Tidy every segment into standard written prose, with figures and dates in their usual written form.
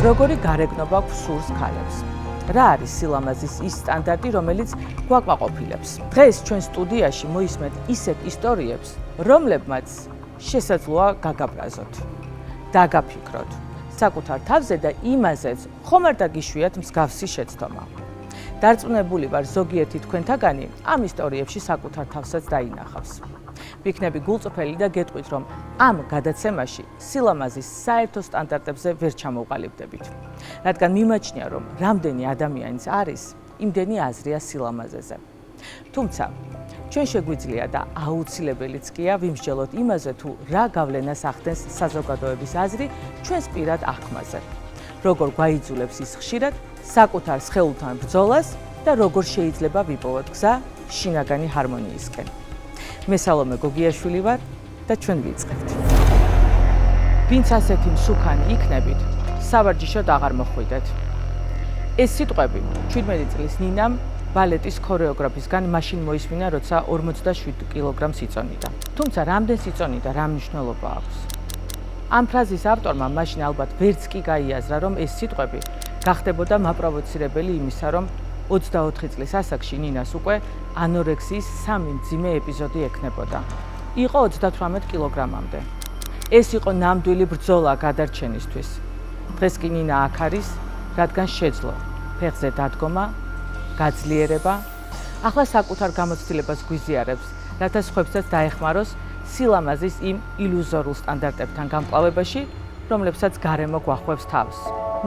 როგორი გარეგნობა აქვს სურს ქალებს? რა არის სილამაზის ის სტანდარტი, რომელიც გვაკმაყოფილებს? დღეს ჩვენ სტუდიაში მოისმენთ ისეთ ისტორიებს, რომლებმაც შესაძლოა გაგაბრაზოთ, დაგაფიქროთ საკუთარ თავზე და იმაზეც ხომ არ დაგიშვიათ მსგავსი შეცდომა. დარწმუნებული ვარ, ზოგიერთი თქვენთაგანი ამ ისტორიებში საკუთარ თავსაც დაინახავს. ვიქნები გულწრფელი და გეტყვით, რომ ამ გადაცემაში სილამაზის საერთო სტანდარტებზე ვერ ჩამოვყალიბდებით. რადგან მიმაჩნია, რომ რამდენი ადამიანის არის, იმდენი აზრია სილამაზეზე. თუმცა, ჩვენ შეგვიძლია და აუცილებელიც კია ვიმსჯელოთ იმაზე, თუ რა გავლენას ახდენს საზოგადოების აზრი ჩვენს პირად აღქმაზე. როგორ გვაიძულებს ის ხშირად საკუთარ სხეულთან ბრძოლას და როგორ შეიძლება ვიპოვოთ გზა შინაგანი ჰარმონიისკენ. მე სალომე გოგიაშვილი ვარ და ჩვენ ვიწყებთ. ვინც ასეთი მსუქანი იქნებით, სავარჯიშოდ აღარ მოხვიდეთ. ეს სიტყვები 17 წლის ნინამ ბალეტის ქორეოგრაფისგან მაშინ მოისმინა, როცა 47 კილოგრამს იწონიდა. თუმცა რამდენს იწონიდა, რა მნიშვნელობა აქვს? ამ ფრაზის ავტორმა მაშინ ალბათ ვერც კი გაიაზრა, რომ ეს სიტყვები გახდებოდა მაპროვოცირებელი იმისა, რომ 24 წლის ასაკში ნინას უკვე ანორექსიის 3 მძიმე ეპიზოდი ექნებოდა. იყო 38 კილოგრამამდე. ეს იყო ნამდვილი ბრძოლა გადარჩენისთვის. დღეს კი ნინა აქ არის, რადგან შეძლო ფეხზე დადგომა, გაძლიერება, ახლა საკუთარ გამოცდილებას გვიზიარებს, რათა სხვებსაც დაეხმაროს სილამაზის იმ ილუზორულ სტანდარტებთან გამკლავებაში, რომლებსაც გარემო გვახვევს თავს.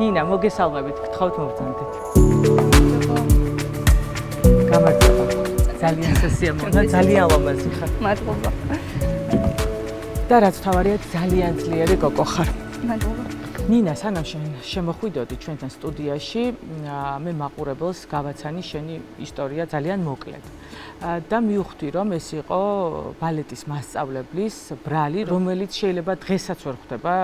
ნინა, მოგესალმებით, გთხოვთ მოგზავნდეთ. გამარჯობა. ძალიან სასიამოვნო, ძალიან ლამაზი ხარ. მადლობა. და რაც თავარია, ძალიან ძლიერი გოგო ხარ. მადლობა. ნინა, სანამ შემოხვიდოდი ჩვენთან სტუდიაში, მე მაყურებელს გავაცანი შენი ისტორია ძალიან მოკლედ. და მივხვდი, რომ ეს იყო ბალეტის მასწავლებლის ბრალი, რომელიც შეიძლება დღესაც ვერ ხვდება,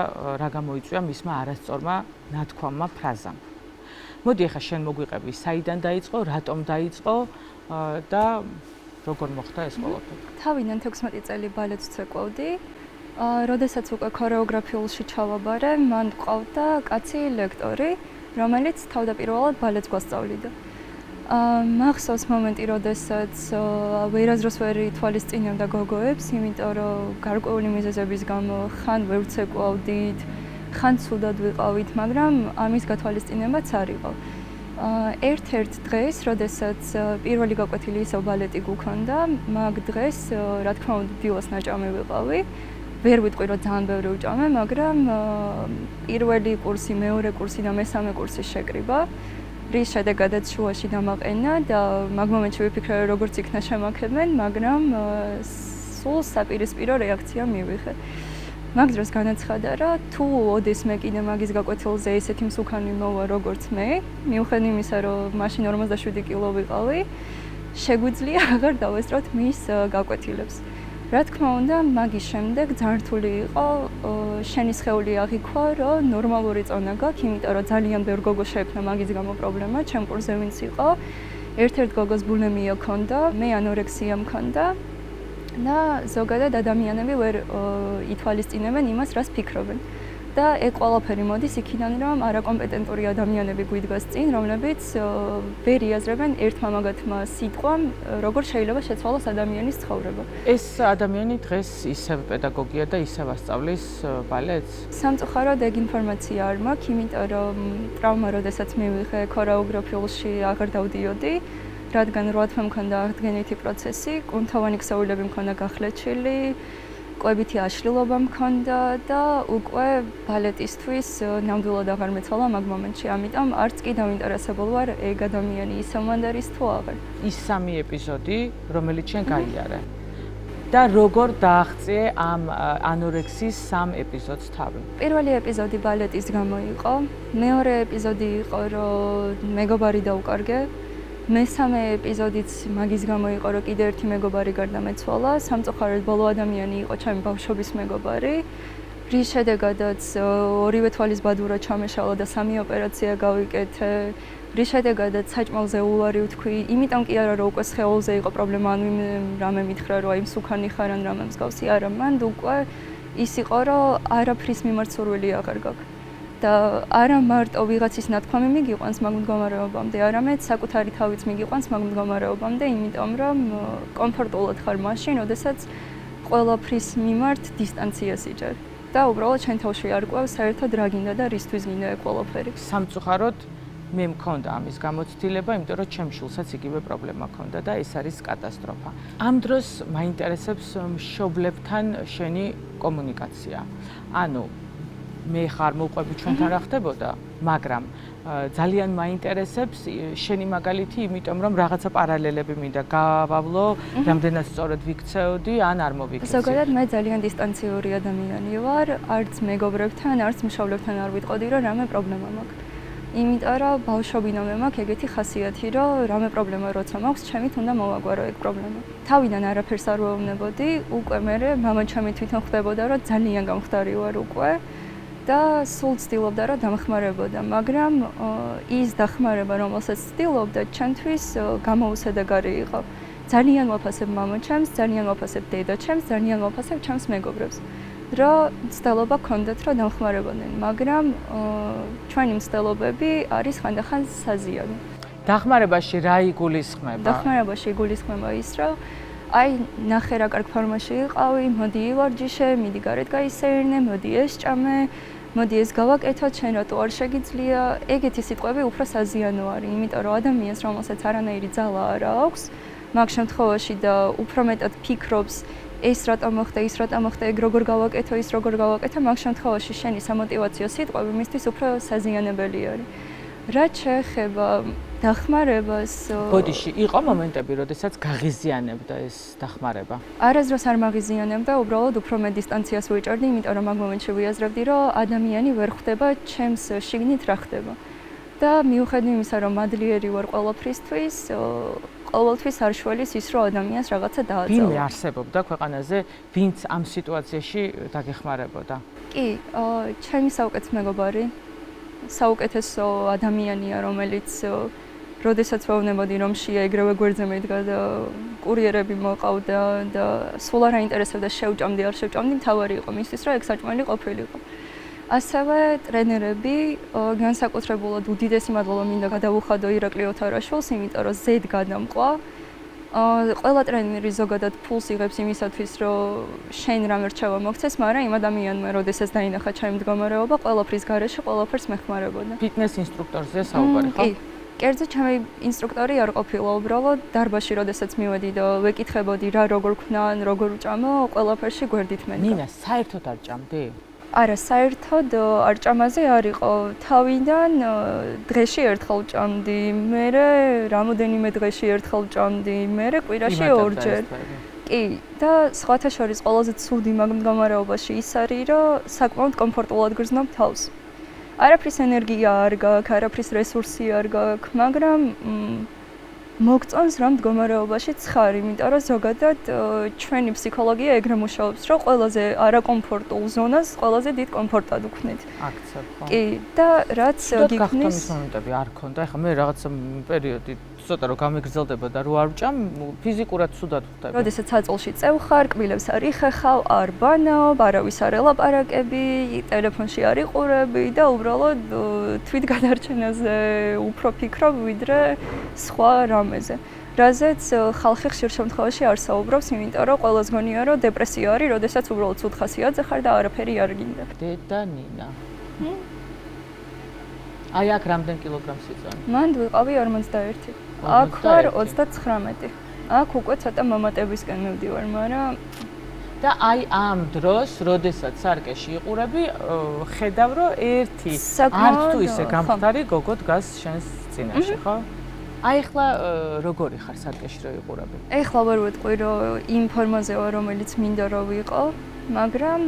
რა გამოიწვია მისმა არასწორმა ნათქვამმა ფრაზამ. მოდი ახლა შენ მოგვიყევი, საიდან დაიწყო, რატომ დაიწყო და როგორ მოხდა ეს ყველაფერი? თავიდან 16 წელი ბალეტს ვცეკვავდი. როდესაც უკვე ქორეოგრაფიულში ჩავაბარე, მან ყავდა კაცი ლექტორი, რომელიც თავდაპირველად ბალეტს გვასწავლიდა. მახსოვს მომენტი, როდესაც ვერასდროს ვერ ითვალისწინებდა გოგოებს, იმიტომ რომ გარკვეული მიზეზების გამო ხან ვერ ვცეკვავდით, ხან ცუდად ვიყავით, მაგრამ ამის გათვალისწინებაც არ იყო. ერთ-ერთ დღეს, როდესაც პირველი გაკვეთილი ისევ ბალეტი გვქონდა, მაგ დღეს, რა თქმა უნდა, დილას ნაჭამი ვიყავი. ვერ ვიტყვი, რომ ძალიან ბევრი ვჭამე, მაგრამ პირველი კურსი, მეორე კურსი და მესამე კურსის შეკრიბა, რის შედეგადაც შუაში დამაყენა და მაგ მომენტში ვიფიქრე, რომ როგორც იქნა შემაქებენ, მაგრამ სულ საპირისპირო რეაქცია მივიღე. მაგ დროს განაცხადა, რომ თუ ოდეს მე კიდე მაგის გაკვეთილზე ესეთი მსუქანი მოვა, როგორც მე, მიუხედავად იმისა, რომ მაშინ 47 კილო ვიყავი, შეგვიძლია აღარ დავესწროთ მის გაკვეთილებს. რა თქმა უნდა, მაგის შემდეგ ძალიან რთული იყო შენი სხეული აღიქვა, რომ ნორმალური წონა გაქვს, იმიტომ რომ ძალიან ბევრ გოგოს შეექმნა მაგის გამო პრობლემა, ჩემ კურსზე ვინც იყო. ერთ-ერთ გოგოს ბულიმია ჰქონდა, მე ანორექსია მქონდა და ზოგადად ადამიანები ვერ ითვალისწინებენ იმას, რას ფიქრობენ. და ეგ ყველაფერი მოდის იქიდან, რომ არაკომპეტენტური ადამიანები გვიდგას წინ, რომლებიც ვერ იაზრებენ ერთ მამაგათმა სიტყვამ, როგორ შეიძლება შეცვალოს ადამიანის ცხოვრება. ეს ადამიანი დღეს ისევ პედაგოგია და ისევ ასწავლის ბალეტს? სამწუხაროდ ეგ ინფორმაცია არ მაქვს, იმიტომ რომ ტრავმა, როდესაც მივიღე ქორეოგრაფიულში აღარ დავდიოდი, რადგან 8 თვე მქონდა აღდგენითი პროცესი, კუნთოვანი ქსოვილები მქონდა გახლეჩილი, კვებითი აშლილობა მქონდა და უკვე ბალეტისთვის ნამდვილად აღარ მეცვალა მაგ მომენტში, ამიტომ არც კი დავინტერესებული ვარ ეგ ადამიანი ისევ მანდ არის თუ აღარ. ის 3 ეპიზოდი, რომელიც შენ გაიარე. და როგორ დააღწიე ამ ანორექსიის 3 ეპიზოდს თავი? პირველი ეპიზოდი ბალეტის გამო იყო, მეორე ეპიზოდი იყო, რომ მეგობარი დაუკარგე. მესამე ეპიზოდიც მაგის გამო იყო, რომ კიდე ერთი მეგობარი გარდამეცვალა, სამწუხაროდ ბოლო ადამიანი იყო ჩემი ბავშვობის მეგობარი, რის შედეგადაც ორივე თვალის ბადურა ჩამეშალა და 3 ოპერაცია გავიკეთე, რის შედეგადაც საჭმელზე უარი ვთქვი, იმიტომ კი არა, რომ უკვე სხეულზე იყო პრობლემა, ან რამე მითხრა, რომ აი მსუქანი ხარ ან რამე მსგავსი, არა, მანდ უკვე ის იყო, რომ არაფრის მიმართ სურვილი აღარ გაქვს. და არა მარტო ვიღაცის ნათქვამი მიგიყვანს მაგ მდგომარეობამდე, არამედ საკუთარი თავიც მიგიყვანს მაგ მდგომარეობამდე, იმიტომ რომ კომფორტულად ხარ მაშინ, როდესაც ყველაფრის მიმართ დისტანციას იჭერ. და უბრალოდ შენ თავში არ ყვევს საერთოდ რა გინდა და რისთვის გინდა ეგ ყველაფერი. სამწუხაროდ მე მქონდა ამის გამოცდილება, იმიტომ რომ ჩემ შულსაც იგივე პრობლემა ჰქონდა და ეს არის კატასტროფა. ამ დროს მაინტერესებს მშობლებთან შენი კომუნიკაცია. ანუ მე ხარ მოვყვები ჩვენთან რა ხდებოდა, მაგრამ ძალიან მაინტერესებს შენი მაგალითი, იმიტომ რომ რაღაცა პარალელები მინდა გავავლო, რამდენად სწორად ვიქცეოდი, ან არ მოვიქცე. ზოგადად მე ძალიან დისტანციური ადამიანი ვარ, არც მეგობრებთან, არც მშობლებთან არ ვიტყოდი, რომ რამე პრობლემა მაქვს. იმიტომ რომ ბავშვობიდანვე მაქვს ეგეთი ხასიათი, რომ რამე პრობლემა როცა მაქვს, ჩემით უნდა მოვაგვარო ეგ პრობლემა. თავიდან არაფერს არ ვეუბნებოდი, უკვე მე მამა ჩემი თვითონ ხვდებოდა, რომ ძალიან გამხდარი ვარ უკვე. და სულ ცდილობდა რომ დამხმარებოდა, მაგრამ ის დახმარება, რომელსაც ცდილობდა, ჩემთვის გამოუსადეგარი იყო. ძალიან ვაფასებ მამაჩემს, ძალიან ვაფასებ დედაჩემს, ძალიან ვაფასებ ჩემს მეგობრებს. რომ ცდილობა გქონდათ, რომ დამხმარებოდნენ, მაგრამ ჩვენი მცდელობები არის ხანდახან საზიანი. დახმარებაში რა იგულისხმება? დახმარებაში იგულისხმება ის, რომ აი ნახე რა კარგ ფორმაში იყავი, მოდი ივარჯიშე, მიდი გარეთ გაისეირნე, მოდი ესჭამე, მოდი ეს გავაკეთოთ, შენ რატო არ შეგიძლია? ეგეთი სიტყვები უფრო საზიანო არის, იმიტომ რომ ადამიანს, რომელსაც არანაირი ძალა არ აქვს, მაგ შემთხვევაში და უფრო მეტად ფიქრობს, ეს რატო მოხდა, ის რატო მოხდა, ეგ როგორ გავაკეთო, ის როგორ გავაკეთო, მაგ შემთხვევაში შენი სამოტივაციო სიტყვები მისთვის უფრო საზიანებელი არის. რაც შეეხება დახმარებას, ბოდიში იყო მომენტები, როდესაც გაღიზიანებდა ეს დახმარება? არასდროს არ მაღიზიანებდა, უბრალოდ უფრო მეტ დისტანციას ვიჭერდი, იმიტომ რომ მაგ მომენტში ვიაზრებდი, რომ ადამიანი ვერ ხვდება ჩემს შიგნით რა ხდება. და მიუხედავად იმისა, რომ მადლიერი ვარ ყველაფრისთვის, ყოველთვის არ შველის ის, რომ ადამიანს რაღაცა დააძალო. ვინმე არსებობდა ქვეყანაზე, ვინც ამ სიტუაციაში დაგეხმარებოდა? კი, ჩემი საუკეთესო მეგობარი, საუკეთესო ადამიანია, რომელიც როდესაც ვეუბნებოდი რომ შეა ეგრევე გვერდზე მედგა და კურიერები მოყავდა და სულ არ აინტერესებდა შევჭამდი არ შევჭამდი, მთავარი იყო მისთვის რომ ეგ საჭმელი ყოფილიყო. ასევე ტრენერები, განსაკუთრებულად უდიდესი მადლობა მინდა გადავუხადო ირაკლი ოთარაშვილს, იმიტომ რომ ზედ გადამყვა. ყველა ტრენერი ზოგადად ფულს იღებს იმისათვის, რომ შენ რამ რჩევა მოგცეს, მაგრამ იმ ადამიანმა, როდესაც დაინახა ჩემი მდგომარეობა, ყველაფრის გარეშე ყველაფერს მეხმარებოდა. ფიტნეს ინსტრუქტორზეა საუბარი, ხო? კი. კერძო ჩემი ინსტრუქტორი არ ყოფილა, უბრალოდ დარბაზში, როდესაც მივედი და ვეკითხებოდი რა როგორ ვქნა, როგორ ვჭამო, ყველაფერში გვერდით მედგა. ნინა, საერთოდ არ ჭამდი? არა, საერთოდ არ ჭამაზე არ იყო. თავიდან დღეში ერთხელ ვჭამდი, მერე რამოდენიმე დღეში ერთხელ ვჭამდი, მერე კვირაში ორჯერ. კი, და სხვათა შორის ყველაზე ცუდი მაგ მდგომარეობაში ის არის, რომ საკმაოდ კომფორტულად გრძნობ თავს. არაფრის ენერგია არ გაქვს, არაფრის რესურსი არ გაქვს, მაგრამ მოგწონს რა მდგომარეობაში ხარ, იმიტომ რომ ზოგადად ჩვენი ფსიქოლოგია ეგრე მუშაობს, რომ ყველაზე არაკომფორტულ ზონას ყველაზე დიდ კომფორტად უქმნით. აქცევ, ხო? კი, და რაც გიქმნის მომენტები არ ქონდა. ეხლა მე რაღაცა პერიოდი ცოტა რომ გამეგრძელდება და რო არ ვჭამ, ფიზიკურად ცუდად ვხდები. როდესაც აწოლში წევ ხარ, კბილებს არ იხეხავ, არ ბანავ, არავის არ ელაპარაკები, ტელეფონში არ იყურები და უბრალოდ თვით გადარჩენაზე უფრო ფიქრობ, ვიდრე სხვა რამეზე. რაზეც ხალხი ხშირ შემთხვევაში არ საუბრობს, იმიტომ რომ ყველას გონია, რომ დეპრესია არის, როდესაც უბრალოდ ცუდ ხასიათზე ხარ და არაფერი არ გინდა. დედა ნინა. აი აქ რამდენ კილოგრამს იწონი? მან ვიყავი 41. აქ ვარ 39. აქ უკვე ცოტა მომატებისკენ მივდივარ, მაგრამ და აი ამ დროს, როდესაც სარკეში იყურები, ხედავ რომ ერთი არც თუ ისე გამხდარი გოგო დგას შენს წინაშე, ხო? აი ახლა როგორი ხარ სარკეში რო იყურები? ეხლა ვერ ვეტყვი რომ იმ ფორმაზე ვარ, რომელიც მინდა რომ ვიყო, მაგრამ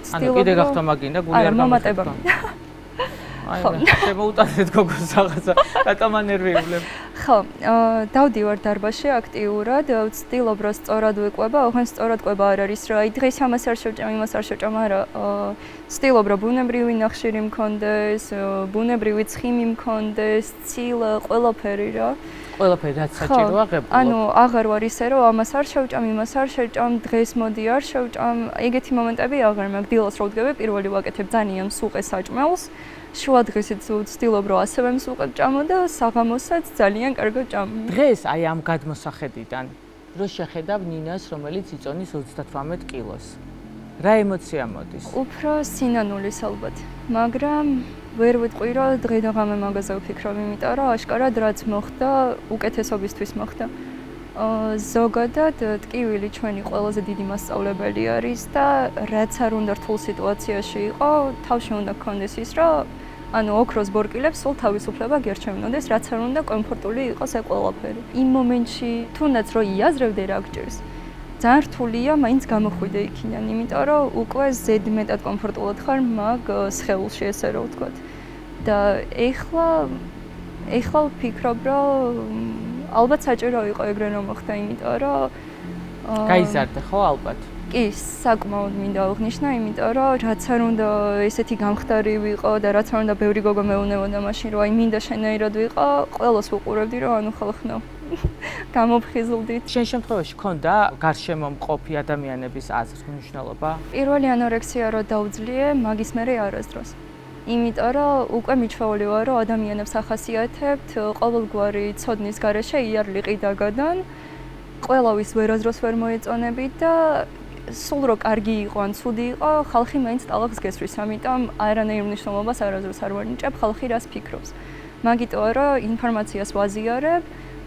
ვცდილობ ანუ კიდე გახტომაგინდა გული არ მომატება. აი, შემოუტანეთ გოგოს რაღაცა, რატომ ანერვიულებ? ხო, დავდივარ დარბაზში აქტიურად, ვცდილობ რომ სწორად ვიყვება, ოღონდ სწორად ყვება არ არის, რომ აი დღეს ამას არ შევჭამ, იმას არ შევჭამ, არა, ვცდილობ რომ ბუნებრივი ნახშირი მქონდეს, ბუნებრივი ცხიმი მქონდეს, ცილა, ყველაფერი რა. ყველაფერი რაც საჭიროა ღებულობ. ანუ აღარ ვარ ისე რომ ამას არ შევჭამ, იმას არ შევჭამ, დღეს მოდი არ შევჭამ. ეგეთი მომენტები აღარ მაქვს. დილას რო ვდგები, პირველი ვაკეთებ ძალიან მსუყე საჭმელს. შუა დღესაც ვცდილობ რომ ასევე მსუყე ჭამო და საღამოსაც ძალიან კარგად ჭამო. დღეს აი ამ გადმოსახედიდან რო შეხედავ ნინას, რომელიც იწონის 38 კილოს. რა ემოცია მოდის? უფრო სინანულის ალბათ, მაგრამ ვერ ვიტყვი რომ დღე და ღამე მაგაზე ვფიქრობ, იმიტომ რომ აშკარად რაც მოხდა, უკეთესობისთვის მოხდა. ზოგადად ტკივილი ჩვენი ყველაზე დიდი მასწავლებელი არის და რაც არ უნდა რთულ სიტუაციაში იყო, თავში უნდა გქონდეს ის, რომ ანუ ოქროს ბორკილებს სულ თავისუფლება გერჩევნოდეს, რაც არ უნდა კომფორტული იყოს ეს ყველაფერი. იმ მომენტში თუნდაც რო იაზრებდე რა გჭირს, ძალიან რთულია მაინც გამოხვიდე იქიდან, იმიტომ რომ უკვე ზედმეტად კომფორტულად ხარ მაგ სხეულში, ესე რომ ვთქვათ. და ეხლა ვფიქრობ, რომ ალბათ საჭირო იყო ეგრე რომ მოხდა, იმიტომ რომ გაიზარდე ხო ალბათ? კი, საკმაოდ მინდა აღნიშნა, იმიტომ რომ რაც არ უნდა ესეთი გამხდარი ვიყო და რაც არ უნდა ბევრი გოგო მეუნებოდა მაშინ, რომ აი მინდა შენაირად ვიყო, ყველას ვუყურებდი, რომ ანუ ხალხნო გამოფხიზლდით. შენ შემთხვევაში ქონდა გარშემო მყოფი ადამიანების აზრის მნიშვნელობა? პირველი ანორექსია რო დაუძლიე, მაგის მერე არასდროს. იმიტომ რომ უკვე მიჩვეული ვარ, რომ ადამიანებს ახასიათებთ ყოველგვარი ცოდნის გარეშე იარლი ყიდაგადან, ყველავის ვერასდროს ვერ მოეწონებით და სულ რო კარგი იყო ან ცუდი იყო, ხალხი მაინც ტალახს გესვრის, ამიტომ არანაირ მნიშვნელობას არასდროს არ ვარნიჭებ, ხალხი რას ფიქრობს. მაგიტოა რომ ინფორმაციას ვაზიარებ,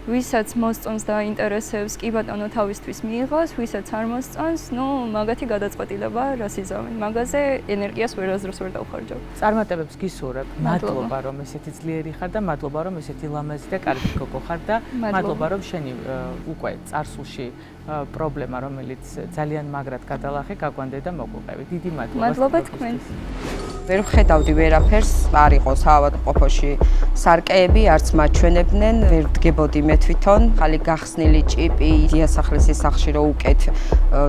ვისაც მოსწონს და აინტერესებს, კი ბატონო თავისთვის მიიღოს, ვისაც არ მოსწონს, ნუ მაგათი გადაწყვეტილება რას იზამენ. მაგაზე ენერგიას ვერასდროს ვერ დავხარჯავ. წარმატებებს გისურვებ. მადლობა რომ ესეთი ძლიერი ხარ და მადლობა რომ ესეთი ლამაზი და კარგი გოგო ხარ და მადლობა რომ შენი უკვე წარსულში პრობლემა რომელიც ძალიან მაგრად გადალახე, გაგვანდე და მოგვყევი. დიდი მადლობა. მადლობა თქვენ. ვერ ვხედავდი ვერაფერს, არ იყო საავადმყოფოში სარკეები, არც მაჩვენებდნენ, ვერ დგებოდი მე თვითონ, ხალი გახსნილი ჭიპი, დიასახლისის სახლში რო უკეთ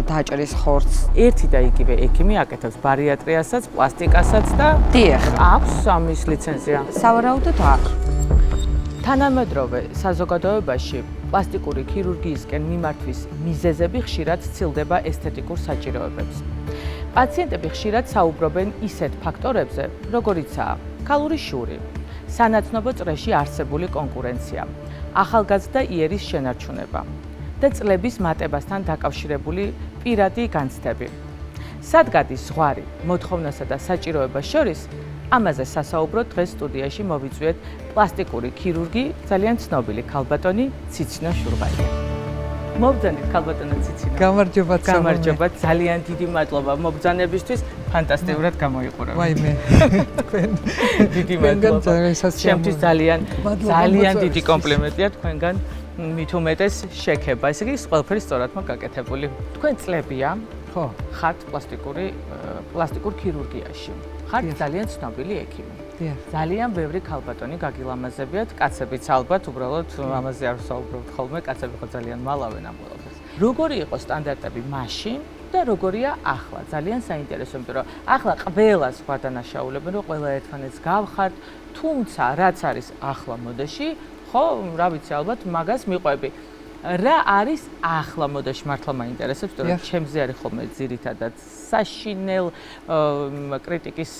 დაჭრის ხორცს. ერთი და იგივე ექიმი აკეთებს ბარიატრიასაც, პლასტიკასაც და დიახ, აქვს ამის ლიცენზია. სავარაუდოდ არ. თანამედროვე საზოგადოებაში პლასტიკური ქირურგიისკენ მიმართვის მიზეზები ხშირად ცილდება ესთეტიკურ საჭიროებებს. პაციენტები ხშირად საუბრობენ ისეთ ფაქტორებზე, როგორიცაა ქალური შური, სანაცნობო წრეში არსებული კონკურენცია, ახალგაზრდა იერის შენარჩუნება და წლების მატებასთან დაკავშირებული პირადი განცდები. სად გადის ზღვარი მოთხოვნასა და საჭიროებას შორის? ამაზე სასაუბრო დღეს სტუდიაში მოვიწვიეთ პლასტიკური ქირურგი, ძალიან ცნობილი ქალბატონი ციცინო შურღაია. მობრძანეთ ქალბატონო ციცინო. გამარჯობა, ძალიან დიდი მადლობა მობრძანებისთვის, ფანტასტიკურად გამოიყურეთ. ვაიმე, თქვენ დიდი მადლობა. ჩემთვის ძალიან დიდი კომპლიმენტია თქვენგან მით უმეტეს შექება. ესე იგი, ყველაფერი სწორად მაქვს გაკეთებული. თქვენ წლებია, ხო, ხართ პლასტიკურ ქირურგიაში. ხართ ძალიან ცნობილი ექიმი. ძალიან ბევრი ქალბატონი გაგილამაზებიათ, კაცებიც ალბათ, უბრალოდ ამაზე არ ვსაუბრობთ ხოლმე, კაცები ხო ძალიან მალავენ ამ ყველაფერს. როგორი იყო სტანდარტები მაშინ და როგორია ახლა? ძალიან საინტერესო, იმიტომ რომ ახლა ყველა სხვა დანაშაულებენ, რომ ყველა ერთმანეთს გავხართ, თუმცა რაც არის ახლა მოდაში, ხო, რა ვიცი, ალბათ მაგას მიყვები. რა არის ახლა მოდაში მართლა მაინტერესებს, რომ ჩემზე არის ხოლმე ძირითადად საშინელ კრიტიკის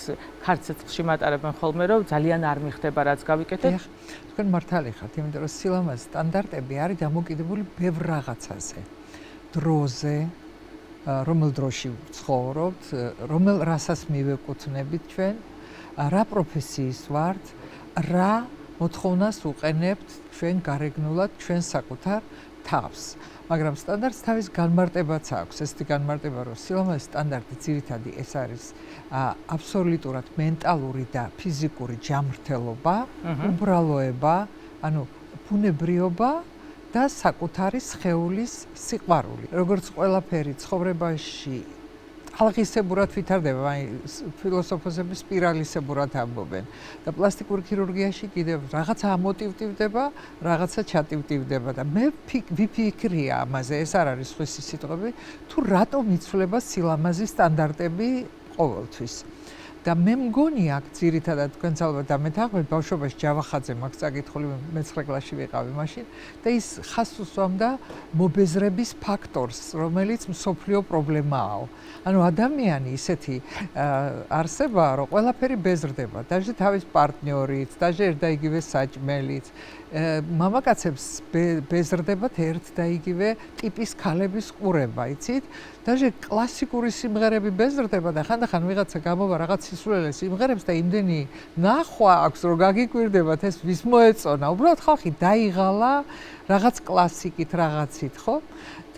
ქარცეცხლში მატარებენ ხოლმე, რომ ძალიან არ მიხდება რაც გავიკეთეთ. თქვენ მართალი ხართ, იმიტომ რომ სილამაზის სტანდარტები არის დამოკიდებული ბევრ რაღაცაზე. დროზე, რომელ დროში ვცხოვრობთ, რომელ რასას მივეკუთვნებით ჩვენ, რა პროფესიის ვართ, რა მოთხოვნას უყენებთ ჩვენ გარეგნულად, ჩვენ საკუთარ თავს. მაგრამ სტანდარტს თავის განმარტებაც აქვს. ესეთი განმარტება, რომ სილამაზის სტანდარტი ძირითადი ეს არის აბსოლუტურად მენტალური და ფიზიკური ჯანმრთელობა, უბრალოება, ანუ ბუნებრიობა და საკუთარი სხეულის სიყვარული. როგორც ყველაფერი ცხოვრებაში ალღისებურად ვითარდება, აი ფილოსოფოსები სპირალისებურად ამბობენ და პლასტიკური ქირურგიაში კიდევ რაღაცა ამოტივტივდება, რაღაცა ჩატივტივდება და მე ვიფიქრია ამაზე, ეს არ არის სხვისი სიტყვები, თუ რატომ იცვლება სილამაზის სტანდარტები ყოველთვის. და მე მგონი აქ ძირითადად თქვენც ალბათ ამეთანხმებით ბავშვობაში ჯავახაძე მაქვს წაკითხული მე-9 კლასში ვიყავი მაშინ და ის ხაზს უსვამდა მობეზრების ფაქტორს რომელიც მსოფლიო პრობლემაა. ანუ ადამიანი ისეთი არსებაა რომ ყველაფერი ბეზრდება დაჟე თავის პარტნიორით, დაჟე ერთ და იგივე საჭმელით. მამაკაცებს ბეზრდებათ ერთ და იგივე ტიპის ქალების ყურება, იცით? დაჟე კლასიკური სიმღერები ბეზრდება და ხანდახან ვიღაცა გამოვა რაღაც სისულელე სიმღერებს და იმდენი ნახვა აქვს რომ გაგიკვირდებათ ეს ვის მოეწონა. უბრალოდ ხალხი დაიღალა რაღაც კლასიკით რაღაცით, ხო?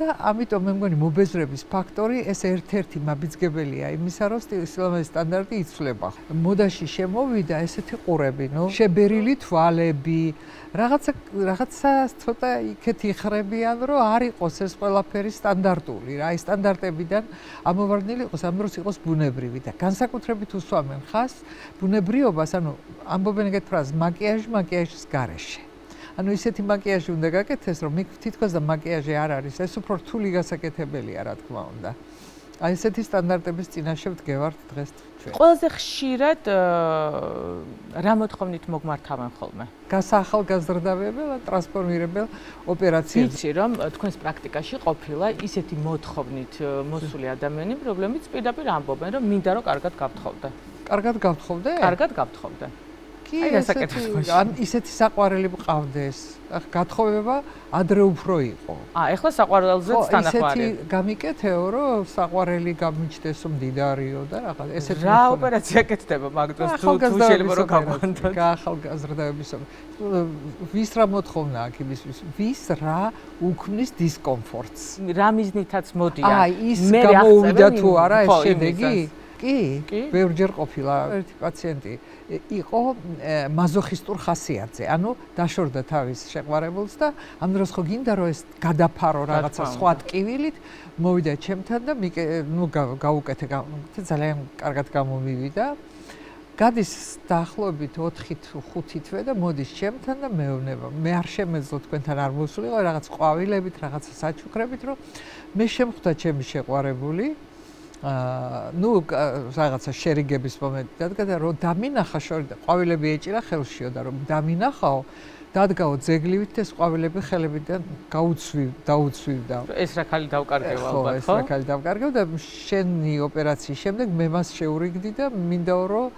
და ამიტომ მე მგონი მობეზრების ფაქტორი ეს ერთ-ერთი მაბიძგებელია იმისა, რომ სილამაზის სტანდარტი იცვლება. მოდაში შემოვიდა ესეთი ყურები, შებერილი თვალები, რაღაცა ცოტა იქეთ იხრებიან, რომ არ იყოს ეს ყველაფერი სტანდარტული, რა, ის სტანდარტებიდან ამოვარდნილი იყოს, ამ დროს იყოს ბუნებრივი და განსაკუთრებით უსვამენ ხაზს ბუნებრიობას, ანუ ამბობენ ეგეთ ფრაზას, მაკიაჟის გარეშე. ანუ ისეთი მაკიაჟი უნდა გაკეთდეს, რომ თითქოს და მაკიაჟი არ არის, ეს უფრო რთული გასაკეთებელია, რა თქმა უნდა. აი ესეთი სტანდარტების წინაშე ვდგევართ დღეს ჩვენ. ყველაზე ხშირად რა მოთხოვნით მოგმართავენ ხოლმე? გასაახალგაზრდავებელ, ტრანსფორმირებელ ოპერაციებს. ვიცი, რომ თქვენს პრაქტიკაში ყოფილა ისეთი მოთხოვნით მოსული ადამიანები, რომლებიც პირდაპირ ამბობენ, რომ მინდა რომ კარგად გავთხოვდე. კარგად გავთხოვდე? კარგად გავთხოვდე. კი, ისეთი საყვარელი მყავდეს. გათხოვება ადრე უფრო იყო. ეხლა საყვარელზეც თანახმარი. ისეთი გამიკეთეო, რომ საყვარელი გამიჩნდეს, რომ მდიდარიო და რაღაც ესეთი რა ოპერაცია კეთდება მაგ დროს თუ შეიძლება რომ გავგონდოთ. გაახალგაზრდაების ვის რა მოთხოვნა აქ იმისთვის, ვის რა უქმნის დისკომფორტს. რა მიზნითაც მოდიან. ის გამოუვიდა თუ არა ეს შედეგი? კი, ბევრჯერ ყოფილა ერთი პაციენტი იყო მაზოხისტურ ხასიათზე. ანუ დაშორდა თავის შეყვარებულს და ამ დროს ხო გინდა რომ ეს გადაფარო რაღაცა სხვა ტკივილით, მოვიდა ჩემთან და გაუკეთე ძალიან კარგად გამომივიდა. გადის დაახლოებით 4-5 თვე და მოდის ჩემთან და მეუბნება. მე არ შემეძლო თქვენთან არ მოსულიყო რაღაც ყვავილებით, რაღაცა საჩუქრებით, რომ მე შემხვდა ჩემი შეყვარებული. რაღაცა შერიგების მომენტი დადგა და რომ დამინახა შორი და ყვავილები ეჭირა ხელშიო და რომ დამინახაო დადგაო ძეგლივით ეს ყვავილები ხელებიდან დაუცვივდა. ეს რა ქალი დავკარგევა ალბათ, ხო? ეს რა ქალი დავკარგევა და შენი ოპერაციის შემდეგ მე მას შეურიგდი და მინდაო რომ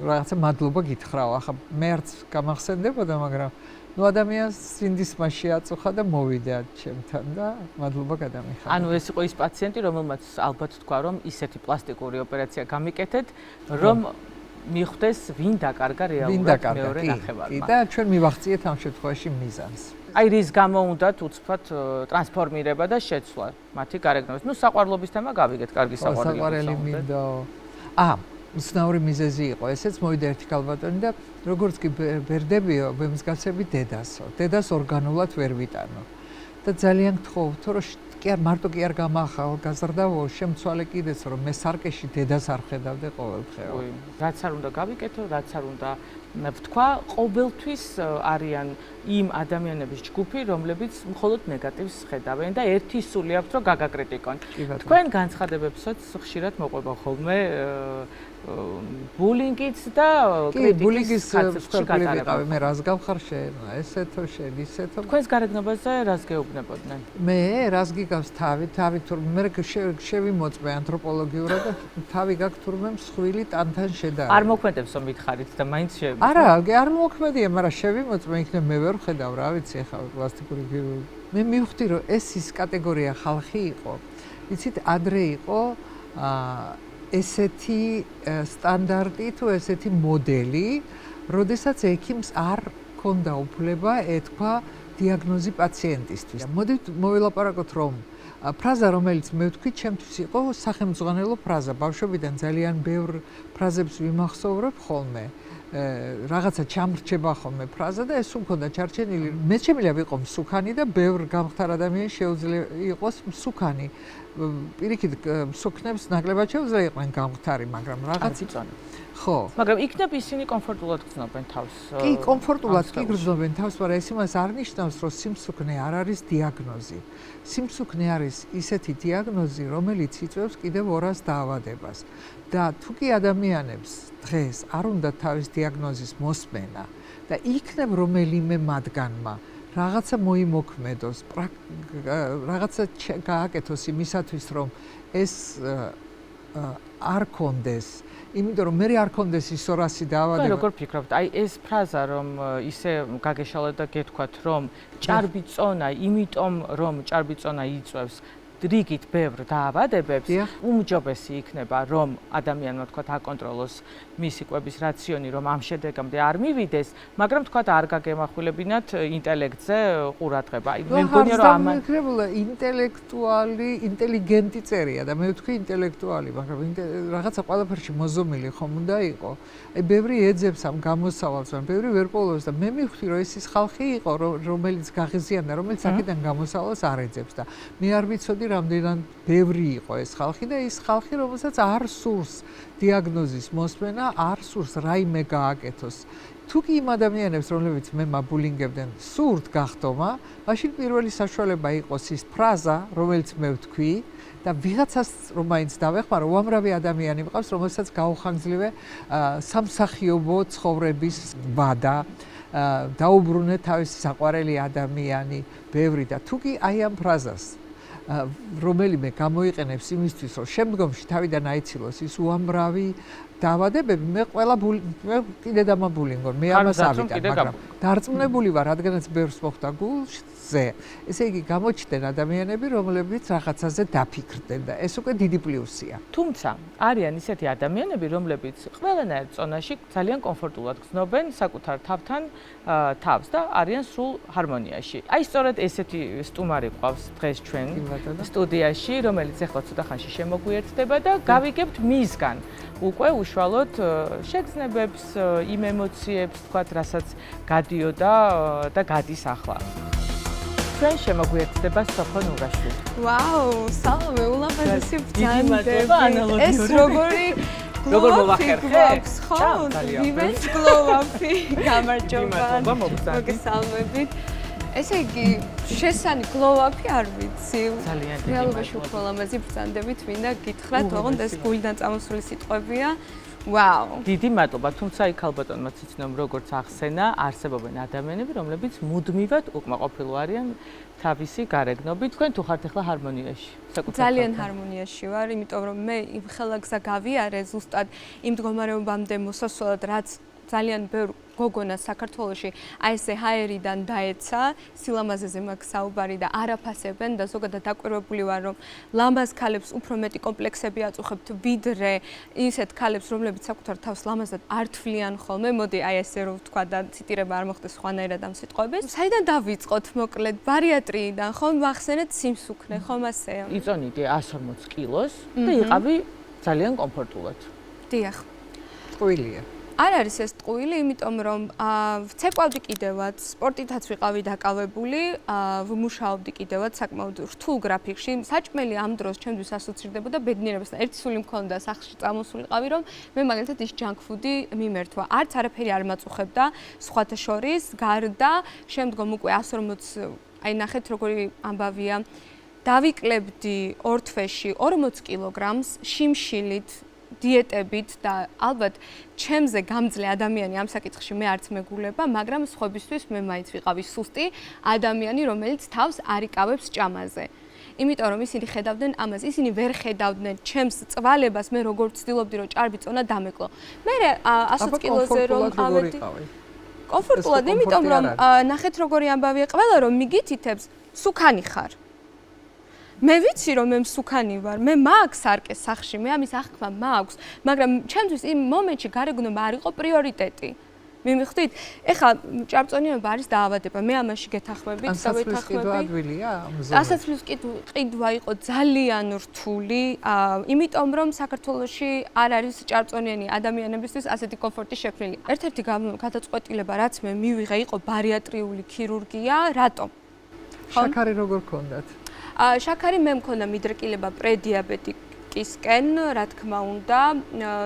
რაღაცა მადლობა გითხრაო. ახლა მე არც გამახსენდებოდა, მაგრამ ადამიანს სინდისმა შეაწუხა და მოვიდა ჩემთან და მადლობა გადამიხადა. ანუ ეს იყო ის პაციენტი, რომელმაც ალბათ თქვა, რომ ისეთი პლასტიკური ოპერაცია გამიკეთეთ, რომ მიხვდეს ვინ დაკარგა რეალურად მეორე ნახევარმა. კი და ჩვენ მივახციეთ ამ შემთხვევაში მიზანს. აი რის გამო უნდათ უცბად ტრანსფორმირება და შეცვლა მათი გარეგნობის. საყვარლობის თემა გავიგეთ, კარგი საყვარელი მინდო. უცნაური მიზეზი იყო. ესეც მოვიდა ერთი ქალბატონი და როგორც კი ბერდებიო, მსგავსები დედასო. დედას ორგანულად ვერ ვიტანო. და ძალიან გთხოვთ, რომ კი არ მარტო კი არ გამახალგაზრდავო, შემცვალე კიდეც, რომ მე სარკეში დედას არ ხედავდე ყოველდღეო. რაც არ უნდა გავიკეთო, რაც არ უნდა ვთქვა, ყოველთვის არიან იმ ადამიანების ჯგუფი, რომლებიც მხოლოდ ნეგატივს ხედავენ და ერთი სული აქვთ, რომ გაგაკრიტიკონ. თქვენ განცხადებებსაც ხშირად მოყვება ხოლმე ბულინგიც და კრიტიკის ხალხში გატარება. მე რას გავხარ შენ, ესეთო შენ, ისეთო. თქვენს გარეგნობაზე რას გეუბნებოდნენ? მე რას გიგავს თავი თუ მე შევიმოწმე ანთროპოლოგიურად და თავი გაქვს თურმე მსხვილი ტანთან შედარება. არ მოქმედებს რომ მითხარით და მაინც არა, არ მოქმედია, მაგრამ შევიმოწმე იქნებ მე ვერ ხედავ რა ვიცი ახლა პლასტიკური ქირურგი. მე მივხვდი რომ ეს ის კატეგორია ხალხი იყო. იცით, ადრე იყო ესეთი სტანდარტი თუ ესეთი მოდელი, როდესაც ექიმს არ ქონდა უფლება ეთქვა დიაგნოზი პაციენტისთვის. მოდით მოვილაპარაკოთ, რომ ფრაზა, რომელიც მე ვთქვი, ჩემთვის იყო სახელმძღვანელო ფრაზა. ბავშვობიდან ძალიან ბევრ ფრაზებს ვიმახსოვრებ ხოლმე. რაღაცა ჩამრჩება ხოლმე ფრაზა და ეს უნდა ჩარჩენილი. მე შემიძლია ვიყო მსუქანი და ბევრ გამხდარ ადამიანს შეუძლია იყოს მსუქანი. პირიქით მსუქნებს ნაკლებად შეუძლია იყვნენ გამხდარი, მაგრამ რაღაც იწონა. ხო. მაგრამ იქნებ ისინი კომფორტულად გრძნობენ თავს. კი, კომფორტულად კი გრძნობენ თავს, მაგრამ ეს იმას არ ნიშნავს, რომ სიმსუქნე არ არის დიაგნოზი. სიმსუქნე არის ისეთი დიაგნოზი, რომელიც იწვევს კიდევ 200 დაავადებას. და თუ კი ადამიანებს დღეს არ უნდა თავის დიაგნოზის მოსმენა და იქნებ რომელიმე მათგანმა რაღაცა მოიმოქმედოს, რაღაცა გააკეთოს იმისათვის, რომ ეს არ კონდეს, იმიტომ რომ მე არ კონდეს ის 200 დაავადება. როგორ ფიქრობთ? აი ეს ფრაზა რომ ისე გაგეშალეთ და გეთქვათ, რომ ჭარბი წონა, იმიტომ რომ ჭარბი წონა იწვევს რიგით ბევრ დაავადებებს, უმჯობესი იქნება რომ ადამიანმა თქვათ აკონტროლოს მისი კვების რაციონი, რომ ამ შედეგამდე არ მივიდეს, მაგრამ თქვათ არ გაგემახვილებინათ ინტელექტზე ყურადღება. აი მე მგონია რომ ამან ინტელექტუალი, ინტელიგენტი წერია და მე ვთქვი ინტელექტუალი, მაგრამ რაღაცა ყველაფერში მოზომილი ხომ უნდა იყო. აი ბევრი ეძებს ამ გამოსავალს, მაგრამ ბევრი ვერ პოულობს და მე მივხვდი რომ ეს ხალხი იყო, რომელიც გაღიზიანდა, რომელიც აქედან გამოსავალს არ ეძებს და მე არ ვიცოდი რამდენად ბევრი იყო ეს ხალხი და ის ხალხი, რომელსაც არ სურს დიაგნოზის მოსმენა, არ სურს რაიმე გააკეთოს. თუ კი იმ ადამიანებს, რომლებიც მე მაბულინგებდნენ, სურთ გახდომა, მაშინ პირველი საშუალება იყოს ის ფრაზა, რომელიც მე ვთქვი და ვიღაცას რომ მაინც დავეხმარო, უამრავი ადამიანი მყავს, რომელსაც გაუხანგძლივე სამსახიობო ცხოვრების ვადა, დაუბრუნე თავისი საყვარელი ადამიანი, ბევრი და თუ კი აი ამ ფრაზას რომელიმე გამოიყენებს იმისთვის, რომ შემდგომში თავიდან აიცილოს ის უამრავი დაავადებები, მე კიდე დამაბულინგო, მე ამას ავიტან, მაგრამ დარწმუნებული ვარ, რადგანაც ბევრს მოხდა გულზე, ესე იგი გამოჩნდნენ ადამიანები, რომლებიც რაღაცაზე დაფიქრდნენ და ეს უკვე დიდი პლუსია. თუმცა არიან ისეთი ადამიანები, რომლებიც ყველანაირ წონაში ძალიან კომფორტულად გრძნობენ საკუთარ თავთან თავს და არიან სრულ ჰარმონიაში. აი სწორედ ესეთი სტუმარი ყავს დღეს ჩვენ სტუდიაში, რომელიც ახლა ცოტა ხანში შემოგვიერთდება და გავიგებთ მისგან უკვე უშუალოდ შეგრძნებებს, იმ ემოციებს, თქვათ, რასაც გადიოდა და გადის ახლა. ჩვენ შემოგვიერთდება სოფო ნურაშვილი. ვაუ, სალამე, ულამაზესი ბრძანდები. ეს როგორ მოვახერხეთ? ხო, იმენს გლოვაფი. გამარჯობა. მოგესალმებით. ესე იგი, შესანი გლოვაფი არ ვიცი. ძალიან დიდი. რეალობაში უფრო ლამაზი ბრძანდებით მინდა გითხრათ, ოღონდ ეს გულიდან წამოსული სიტყვებია. ვაუ. დიდი მადლობა, თუმცა იქ ალბათონმა ციცნობ როგორც ახსენა, არსებობენ ადამიანები, რომლებიც მუდმივად უკმაყოფილო არიან თავისი გარეგნობით. თქვენ თუ ხართ ახლა ჰარმონიაში? ძალიან ჰარმონიაში ვარ, იმიტომ რომ მე იმ ხელაგზა გავიარე ზუსტად იმ მდგომარეობამდე მოსასვლელად, რაც ძალიან ბევრ გოგონას საქართველოში აი ესე ჰაერიდან დაეცა, სილამაზეზე მაქვს საუბარი და არაფასებენ და ზოგადად დაკვირვებული ვარ, რომ ლამაზ ქალებს უფრო მეტი კომპლექსები აწუხებთ, ვიდრე ისეთ ქალებს, რომლებიც საკუთარ თავს ლამაზად არ თვლიან ხოლმე. მოდი აი ესე რომ ვთქვა და ციტირება არ მოხდეს სხვანაირად ამ სიტყვების. საიდან დავიწყოთ მოკლედ? ბარიატრიიდან ხომ ვახსენეთ სიმსუქნე, ხომ ასეა? იწონიდი 140 კილოს და იყავი ძალიან კომფორტულად. დიახ. ტყუილია. არ არის ეს ტყუილი, იმიტომ რომ ვცეკვავდი კიდევაც, სპორტითაც ვიყავი დაკავებული, ვმუშაობდი კიდევაც საკმაოდ რთულ გრაფიკში. საჭმელი ამ დროს ჩემთვის ასოცირდებოდა ბედნიერებასთან. ერთი სული მქონდა სახლში წამოსულიყავი, რომ მე მაგალითად ის junk food-ი მიმერთვა. არც არაფერი არ მაწუხებდა, სხვათა შორის, გარდა შემდგომ უკვე 140, აი ნახეთ როგორი ამბავია. დავიკლებდი ორ თვეში 40 კილოგრამს შიმშილით, დიეტებით და ალბათ ჩემზე გამძლე ადამიანი ამ საკითხში მე არც მეგულება, მაგრამ სხვებისთვის მე მაინც ვიყავი სუსტი ადამიანი, რომელიც თავს არ იკავებს ჭამაზე. იმიტომ რომ ისინი ხედავდნენ ამას, ისინი ვერ ხედავდნენ ჩემს წვალებას, მე როგორ ვცდილობდი რომ ჭარბი წონა დამეკლო. მე 100 კილოზე რომ ავედი. კომფორტულად, იმიტომ რომ ნახეთ როგორი ამბავია, ყველა რომ მიგითითებს, სუქანი ხარ. მე ვიცი რომ მე მსუქანი ვარ, მე მაქვს არკე სახში, მე ამის აღქმა მაქვს, მაგრამ ჩემთვის იმ მომენტში გარეგნობა არ იყო პრიორიტეტი. მიმიხვდით? ეხლა ჭარბწონიანობა არის დაავადება, მე ამაში გეთახმებით, დავეთახმები. ასაცმლის ყიდვა იყო ძალიან რთული, იმიტომ რომ საქართველოში არ არის ჭარბწონიანი ადამიანებისთვის ასეთი კომფორტი შექმნილი. ერთ-ერთი გადაწყვეტილება, რაც მე მივიღე, იყო ბარიატრიული ქირურგია. რატომ? შაქარი როგორ გქონდათ? შაქარი მე მქონდა მიდრეკილება, პრედიაბეტი, დიაბეტისკენ, რა თქმა უნდა,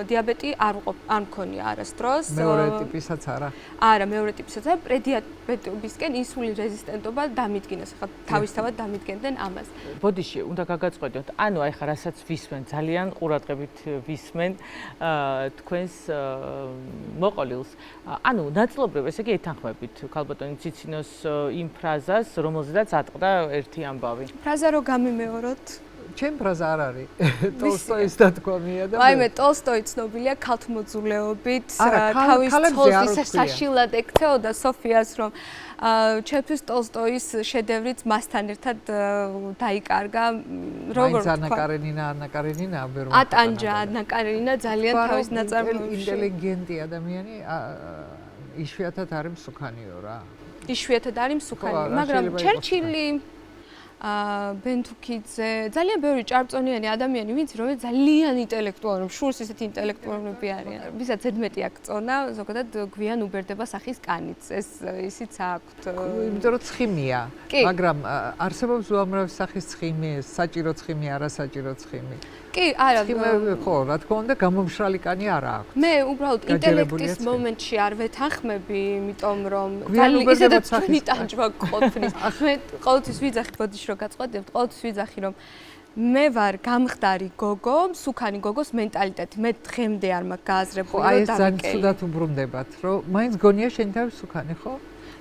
დიაბეტი არ მქონია არასდროს. მეორე ტიპისაც არა. არა, მეორე ტიპისაც არა, პრედიაბეტობისკენ ინსულინ რეზისტენტობა დამიდგინეს. ხა თავისთავად დამიდგენდნენ ამას. ბოდიში უნდა გაგაწყვეტოთ, ანუ აი ხა რასაც ვისმენ, ძალიან ყურადღებით ვისმენ თქვენს მოყოლილს. ანუ ნაწილობრივ ესე იგი ეთანხმებით ქალბატონი ციცინოს იმ ფრაზას, რომელზედაც ატყდა ერთი ამბავი. ფრაზა რო გამიმეოროთ. ჩემ ფრაზა არ არის. ტოლსტოის დათქვამია და ვაიმე, ტოლსტოი ცნობილია ქალთმოძულეობით, თავის ცოლს ისე საშილად ექცეოდა სოფიას, რომ ჩემთვის ტოლსტოის შედევრიც მასთან ერთად დაიკარგა. როგორ ვთქვა? ანა კარენინა ვერ ატანჯა ანა კარენინა ძალიან თავის ნაწარმოებში. ინტელიგენტი ადამიანი იშვიათად არის მსუქანიო რა. იშვიათად არის მსუქანი, მაგრამ ჩერჩილი ბენთუქიძე, ძალიან ბევრი ჭარბწონიანი ადამიანი, ვინც რომელიც ძალიან ინტელექტუალური, შურს ისეთი ინტელექტუალები არიან. ვისაც ზედმეტი აქწონა, ზოგადად გვიან უბერდება სახის კანიც. ეს ისიც აქვთ. იმიტომ რომ ცხიმია, მაგრამ არსებობს უამრავი სახის ცხიმი, საჭირო ცხიმი, არასაჭირო ცხიმი. კი, არა, ხო, რა თქმა უნდა, გამომშრალი კანი არ აქვს. მე უბრალოდ ინტელექტის მომენტში არ ვეთანხმები, იმიტომ რომ ძალიან ისედაც ჩვენი ტანჯვა გყოფნის. მე ყოველთვის ვიძახი ბოდიში რომ გაწყვეტებთ, ყოველთვის ვიძახი რომ მე ვარ გამხდარი გოგო, მსუქანი გოგოს მენტალიტეტი. მე დღემდე არ მაქვს გააზრებული რომ ეს ძალიან ცუდად უბრუნდებათ, რომ მაინც გონია შენ თავი მსუქანი, ხო?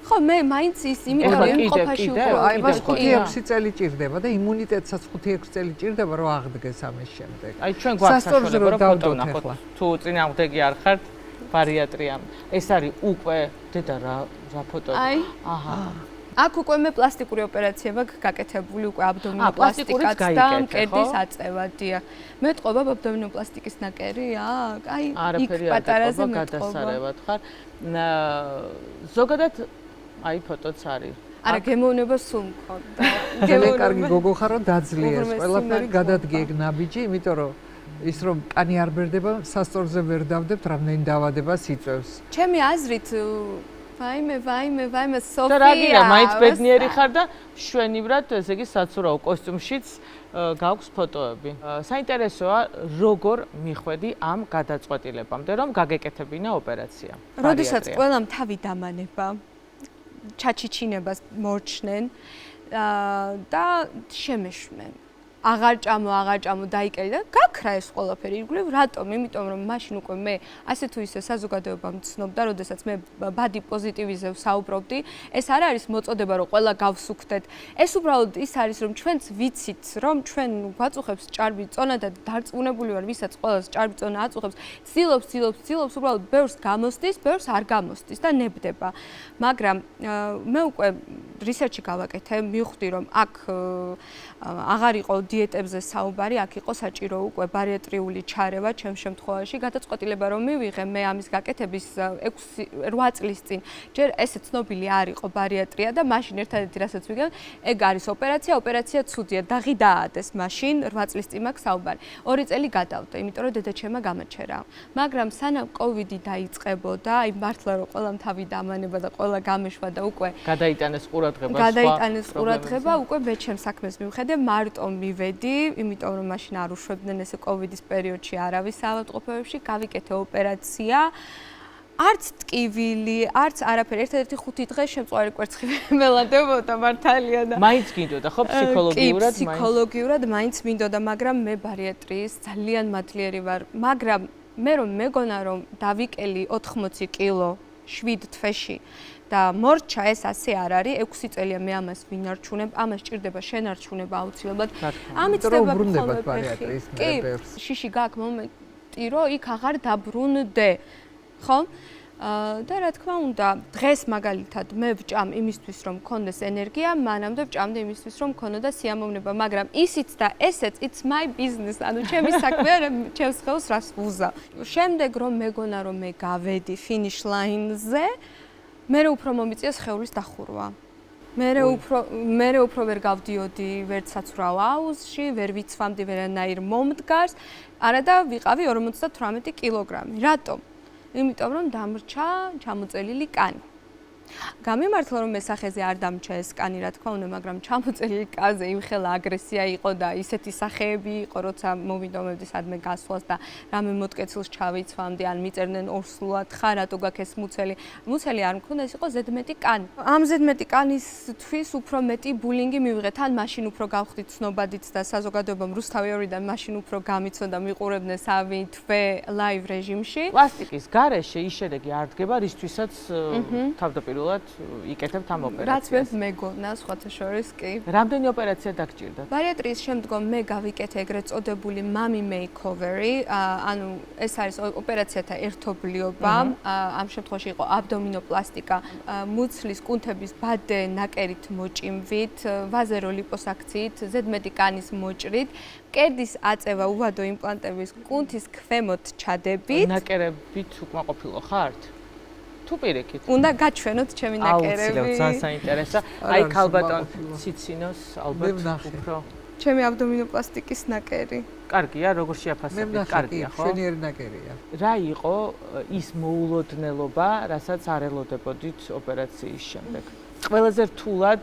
ხო, მე მაინც ის იმიტომ რომ იმყოფაში უკვე აი მას 5-6 წელი ჭირდება და იმუნიტეტსაც 5-6 წელი ჭირდება რომ აღდგეს ამის შემდეგ. აი ჩვენ გვაქვს საშუალება რომ ფოტო ვნახოთ. თუ წინააღმდეგი არ ხართ ბარიატრიამ. ეს არის უკვე დედა რა ფოტოა. აჰა. აქ უკვე მე პლასტიკური ოპერაცია მაქვს გაკეთებული უკვე აბდომინოპლასტიკაც და მკერდის აწევა, დიახ. მეტყობა აბდომინოპლასტიკის ნაკერი? აი, იქ პატარაზე გადასარევად ხარ. ზოგადად აი ფოტოც არის. არა, გემოვნება სულ მქონდა. ძალიან კარგი გოგო ხარ, რომ დაძლიეს ყველაფერი, გადადგე ეგ ნაბიჯი, იმიტომ რომ ის რომ კანი არ ბერდება, სასწორზე ვერ დავდებთ, რამდენი დაავადებას იწვევს. ჩემი აზრით ვაიმე, სოფია. და რა გია, მაინც ბედნიერი ხარ და შვენივრად, ესე იგი საცურაო კოსტიუმშიც გაქვს ფოტოები. საინტერესოა, როგორ მიხვედი ამ გადაწყვეტილებამდე, რომ გაგეკეთებინა ოპერაცია. როდესაც ყველამ თავი დამანება, ჩაჩიჩინებას მორჩნენ და შემეშვნენ. აღარ ჭამო დაიკერი და გაქრა ეს ყველაფერი ირგვლივ. რატომ? იმიტომ რომ მაშინ უკვე მე ასე თუ ისე საზოგადოება მცნობდა, როდესაც მე ბადი პოზიტივიზე ვსაუბრობდი, ეს არ არის მოწოდება რომ ყველა გავსუქდეთ. ეს უბრალოდ ის არის რომ ჩვენც ვიცით, რომ ჩვენ გვაწუხებს ჭარბი წონა და დარწმუნებული ვარ, ვისაც ყველას ჭარბი წონა აწუხებს, ცდილობს უბრალოდ ბევრს გამოსდის, ბევრს არ გამოსდის და ნებდება. მაგრამ მე უკვე რისერჩი გავაკეთე, მივხვდი რომ აქ აღარ იყო დიეტებზე საუბარი, აქ იყო საჭირო უკვე ბარიატრიული ჩარევა ჩემს შემთხვევაში. გადაწყვეტილება რომ მივიღე მე ამის გაკეთების 8 წლის წინ. ჯერ ესე ცნობილი არ იყო ბარიატრია და მაშინ ერთადერთი რასაც ვიგებ, ეგ არის ოპერაცია ცუდია, დაღი დაადეს მაშინ 8 წლის წინ მაქვს საუბარი. 2 წელი გადავდა, იმიტომ რომ დედაჩემმა გამაჩერა. მაგრამ სანამ კოვიდი დაიწყებოდა, აი მართლა რომ ყველამ თავი დამანება და ყველა გამეშვა და უკვე გადაიტანეს ყურადღება, უკვე მე ჩემს საქმეს მივხედე, მარტო მივედი, იმიტომ რომ მაშინ არ უშვებდნენ ესე კოვიდის პერიოდში არავის ავადმყოფოებში, გავიკეთე ოპერაცია. არც ტკივილი, არც არაფერი, ერთადერთი 5 დღე შემწვარი კვერცხი მელადებოდა მართალია და მაინც გინდოდა ხო ფსიქოლოგიურად, ფსიქოლოგიურად მაინც მინდოდა, მაგრამ მე ბარიატრიის ძალიან მადლიერი ვარ, მაგრამ მე რომ მეგონა რომ დავიკელი 80 კილო 7 თვეში და მორჩა ეს ასე არ არის, 6 წელია მე ამას ვინარჩუნებ, ამას ჭირდება შენარჩუნება აუცილებლად. ამით ხდება ბარიატრიის მერბერს. შიში გაქვს მომენტი, რომ იქ აღარ დაბრუნდე. ხო? და რა თქმა უნდა, დღეს მაგალითად მე ვჭამ იმისთვის, რომ მქონდეს ენერგია, მანამდე ვჭამდი იმისთვის, რომ მქონოდა სიამოვნება, მაგრამ ისიც და ესეც it's my business, ანუ ჩემი საქმეა, ჩემს ხელს რას ვუზა. შემდეგ რომ მეგონა რომ მე გავედი finish line-ზე, მე უფრო მომიწია სხეულის დახურვა. მე უფრო ვერ გავდიოდი ვერც საცურაო აუზში, ვერ ვიცვამდი ვერანაირ მომდგარს, არა და ვიყავი 58 კილოგრამი. რატომ? იმიტომ რომ დამრჩა ჩამოწელილი კანი. გამიმართლა რომ მესახეზე არ დამრჩა ეს კანი, რა თქმა უნდა, მაგრამ ჩამოწერილი კარზე იმხელა აგრესია იყო და ისეთი სახეები იყო, როცა მოვიდომებდი სადმე გასვლას და რამე მოტკეცილს ჩავიცვამდი, ან მიწერდნენ ორსულად, ხა რატო გაქვს ეს მუცელი. მუცელი არ მქონდა, ეს იყო ზედმეტი კანი. ამ ზედმეტი კანისთვის უფრო მეტი ბულინგი მივიღეთ, ან მაშინ უფრო გავხდით ცნობადიც და საზოგადოებამ რუსთავი 2-დან მაშინ უფრო გამიცოდა, მიყურებდნენ სავი თვე ლაივ რეჟიმში. პლასტიკის გარეშე ის შედეგი არ დგება, რისთვისაც თავდაპირველად იკეთებთ ამ ოპერაციას. რაც მე მეგონა, სხვათა შორის კი. რამდენი ოპერაცია დაგჭირდა? ბარიატრიის შემდგომ მე გავიკეთე ეგრეთ წოდებული mommy makeover-ი, ანუ ეს არის ოპერაციათა ერთობლიობა. ამ შემთხვევაში იყო აბდომინოპლასტიკა, მუცლის კუნთების ბადე ნაკერით მოჭიმვით, ვაზერო ლიპოსაქციით, ზედმეტი კანის მოჭრით, მკერდის აწევა უვადო იმპლანტების კუნთის ქვემოთ ჩადებით. ნაკერებით უკმაყოფილო ხართ? თუ პირიქით. უნდა გაჩვენოთ ჩემი ნაკერები. აუცილებლად, ძალიან საინტერესო. აი ქალბატონ ციცინოს ალბათ უფრო ჩემი აბდომინოპლასტიკის ნაკერი. კარგია, როგორ შეაფასებთ? კარგია, ხო? შვენიერი ნაკერია. რა იყო ის მოულოდნელობა, რასაც არ ელოდებოდით ოპერაციის შემდეგ? ყველაზე რთულად,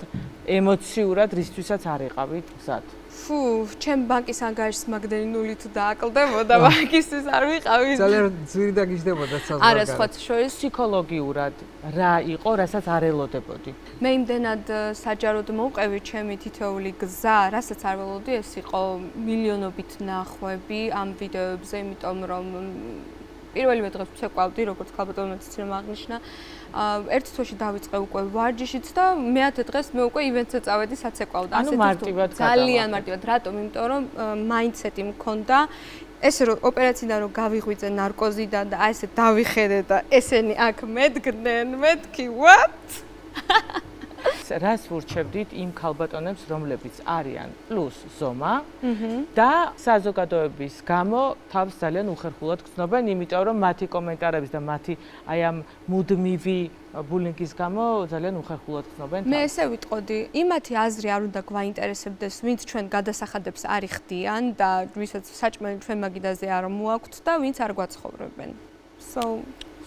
ემოციურად რისთვისაც არ იყავით მზად? ფუ, ჩემ ბანკის ანგარიშს მაგდენი ნული თუ დააკლდებოდა, ბანკისთვის არ ვიყავი. ძალიან ძვირი დაგიждდებოდა საზღვარგარეთ. არა, სხვათა შორის ფსიქოლოგიურად რა იყო, რასაც არ ელოდებოდი? მე იმდენად საჯაროდ მოვყევი ჩემი თითოეული გზა, რასაც არ ველოდი, ეს იყო მილიონობით ნახვები ამ ვიდეოებზე, იმიტომ რომ პირველივე დღეს ვცეკვავდი, როგორც ქალბატონმა ციცინამ აღნიშნა. ერთ თვეში დავიწყე უკვე ვარჯიშიც და მეათე დღეს მე უკვე ივენტზე წავედი საცეკვავდა. ანუ მარტივად ძალიან მარტივად. რატომ? იმიტომ რომ მაინდსეტი მქონდა. ესე რომ ოპერაციიდან რომ გავიღვიძე ნარკოზიდან და აი ესე დავიხედე და ესენი აქ მედგნენ, მეთქი what? რას ვურჩევდით იმ ქალბატონებს, რომლებიც არიან პლუს ზომა და საზოგადოების გამო თავს ძალიან უხერხულად გრძნობენ, იმიტომ რომ მათი კომენტარების და მათი აი ამ მუდმივი ბულინგის გამო ძალიან უხერხულად გრძნობენ თავს. მე ესე ვიტყოდი, იმათი აზრი არ უნდა გვაინტერესებდეს, ვინც ჩვენ გადასახადებს არ იხდიან და ვისაც საჭმელი ჩვენ მაგიდაზე არ მოაქვთ და ვინც არ გვაცხოვრებენ.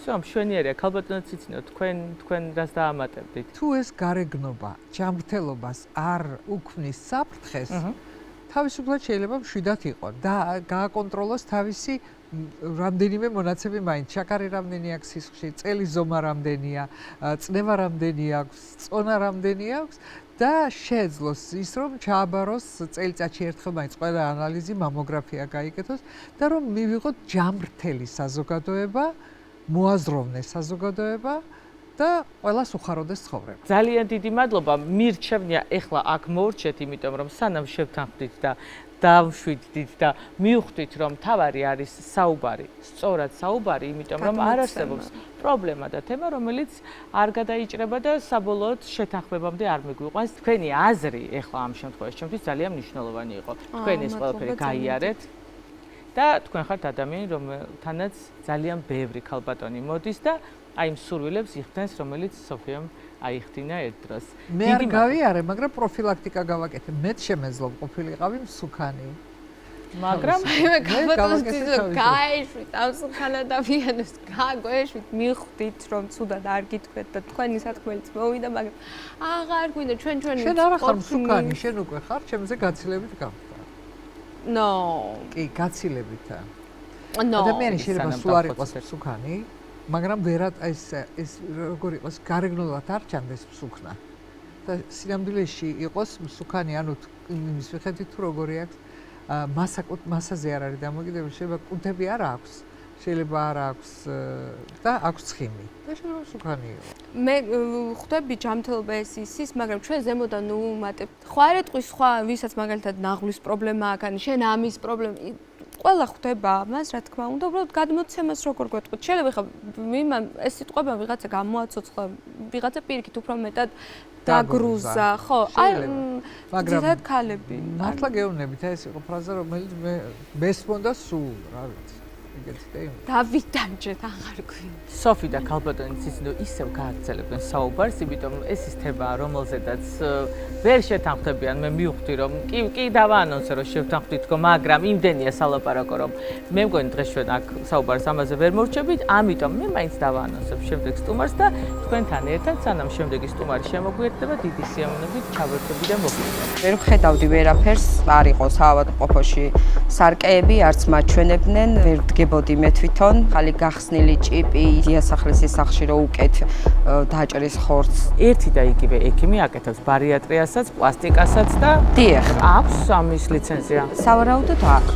მშვენიერია, ქალბატონო ციცინო, თქვენ რას დაამატებდით? თუ ეს გარეგნობა ჯანმრთელობას არ უქმნის საფრთხეს, თავისუფლად შეიძლება მშვიდად იყოს და გააკონტროლოს თავისი რამდენიმე მონაცემი მაინც. შაქარი რამდენი აქვს სისხლში, წელის ზომა რამდენია, წნევა რამდენი აქვს, წონა რამდენი აქვს და შეეძლოს ის რომ ჩააბაროს წელიწადში ერთხელ მაინც ყველა ანალიზი, მამოგრაფია გაიკეთოს და რომ მივიღოთ ჯანმრთელი საზოგადოება, მოაზროვნეს საზოგადოება და ყველას უხაროდეს ცხოვრება. ძალიან დიდი მადლობა. მირჩევნია ეხლა აქ მოვრჩეთ, იმიტომ რომ სანამ შევთანხმდით და დავშვიდით და მივხვდით, რომ თავარი არის საუბარი, სწორად საუბარი, იმიტომ რომ არ არსებობს პრობლემა და თემა, რომელიც არ გადაიჭრება და საბოლოოდ შეთანხმებამდე არ მიგვიყვანს. თქვენი აზრი ეხლა ამ შემთხვევაში ჩემთვის ძალიან მნიშვნელოვანი იყო. თქვენ ეს ყველაფერი გაიარეთ. და თქვენ ხართ ადამიანი, რომელთანაც ძალიან ბევრი ქალბატონი მოდის და აი იმ სურვილებს იხდენს, რომელიც სოფიამ აიხდინა ერთ დროს. მე არ გავიარე, მაგრამ პროფილაქტიკა გავაკეთე. მეც შემეძლო ყოფილიყავი მსუქანი. მაგრამ მე ქალბატონს გაეშვით ამ მსუქანად დავიანოს, გაგვეშვით, მიხვდით რომ ცუდად არ გითქვეთ და თქვენი სათქმელიც მოვიდა, მაგრამ აღარ გვინდა ჩვენ შენ არ ხარ მსუქანი, შენ უკვე ხარ ჩემზე გაცილებით გავხდა. No. კი, გაცილებითა. No. ადამიანი შეიძლება სულ არ იყოს მსუქანი, მაგრამ ვერად ეს როგორ იყოს, გარეგნულად არ ჩანდეს მსუქნა. და სინამდვილეში იყოს მსუქანი, ანუ იმის მიხედვით თუ როგორი აქვს, მასაზე არ არის დამოკიდებული, შეიძლება კუნთები არ აქვს, შეიძლება არ აქვს და აქვს ცხიმი. და შეიძლება მსუქანი იყოს. მე ხვდები ჯანმრთელობა ეს ის, მაგრამ ჩვენ ზემოდან უუმატებთ. ხო არ ეტყვის სხვა, ვისაც მაგალითად ნაღლის პრობლემა აქვს, ან შენ ამის პრობლემა. ყველა ხვდება ამას, რა თქმა უნდა, უბრალოდ გადმოცემას როგორ გვეტყვით. შეიძლება ხა ეს სიტყვება ვიღაცა გამოაცოცხლა, ვიღაცა პირიქით უფრო მეტად დაგრუზა, ხო? მაგრამ ძირად ქალები. მართლა გეუბნებით, ეს იყო ფრაზა, რომელიც მე მესმოდა სულ, რა ვიცი. დავიდანჯეთ აღარ გვინდა. სოფი და ქალბატონის ისინი ისევ გააგრძელებენ საუბარს, იმიტომ ეს ის თემა, რომელზედაც ვერ შეთანხმდებიან. მე მივხვდი, რომ კი დავაანონსე, რომ შევთანხმდით თქო, მაგრამ იმდენია სალაპარაკო, რომ მე მგონი დღეს ჩვენ აქ საუბარს ამაზე ვერ მორჩებით, ამიტომ მე მაინც დავაანონსებ შემდეგ სტუმარს და თქვენთან ერთად, სანამ შემდეგი სტუმარი შემოგვიერთდება, დიდი სიამოვნებით ჩავერთები და მოგვიყვება. ვერ ვხედავდი ვერაფერს, არ იყო საავადმყოფოში სარკეები, არც მაჩვენებდნენ, ვერ დგებოდი მე თვითონ, ხალი გახსნილი ჭიპი, დიასახლისის სახლში რო უკეთ დაჭრის ხორცს. ერთი და იგივე ექიმი აკეთებს ბარიატრიასაც, პლასტიკასაც და დიახ, აქვს ამის ლიცენზია. სავარაუდოდ აქვს.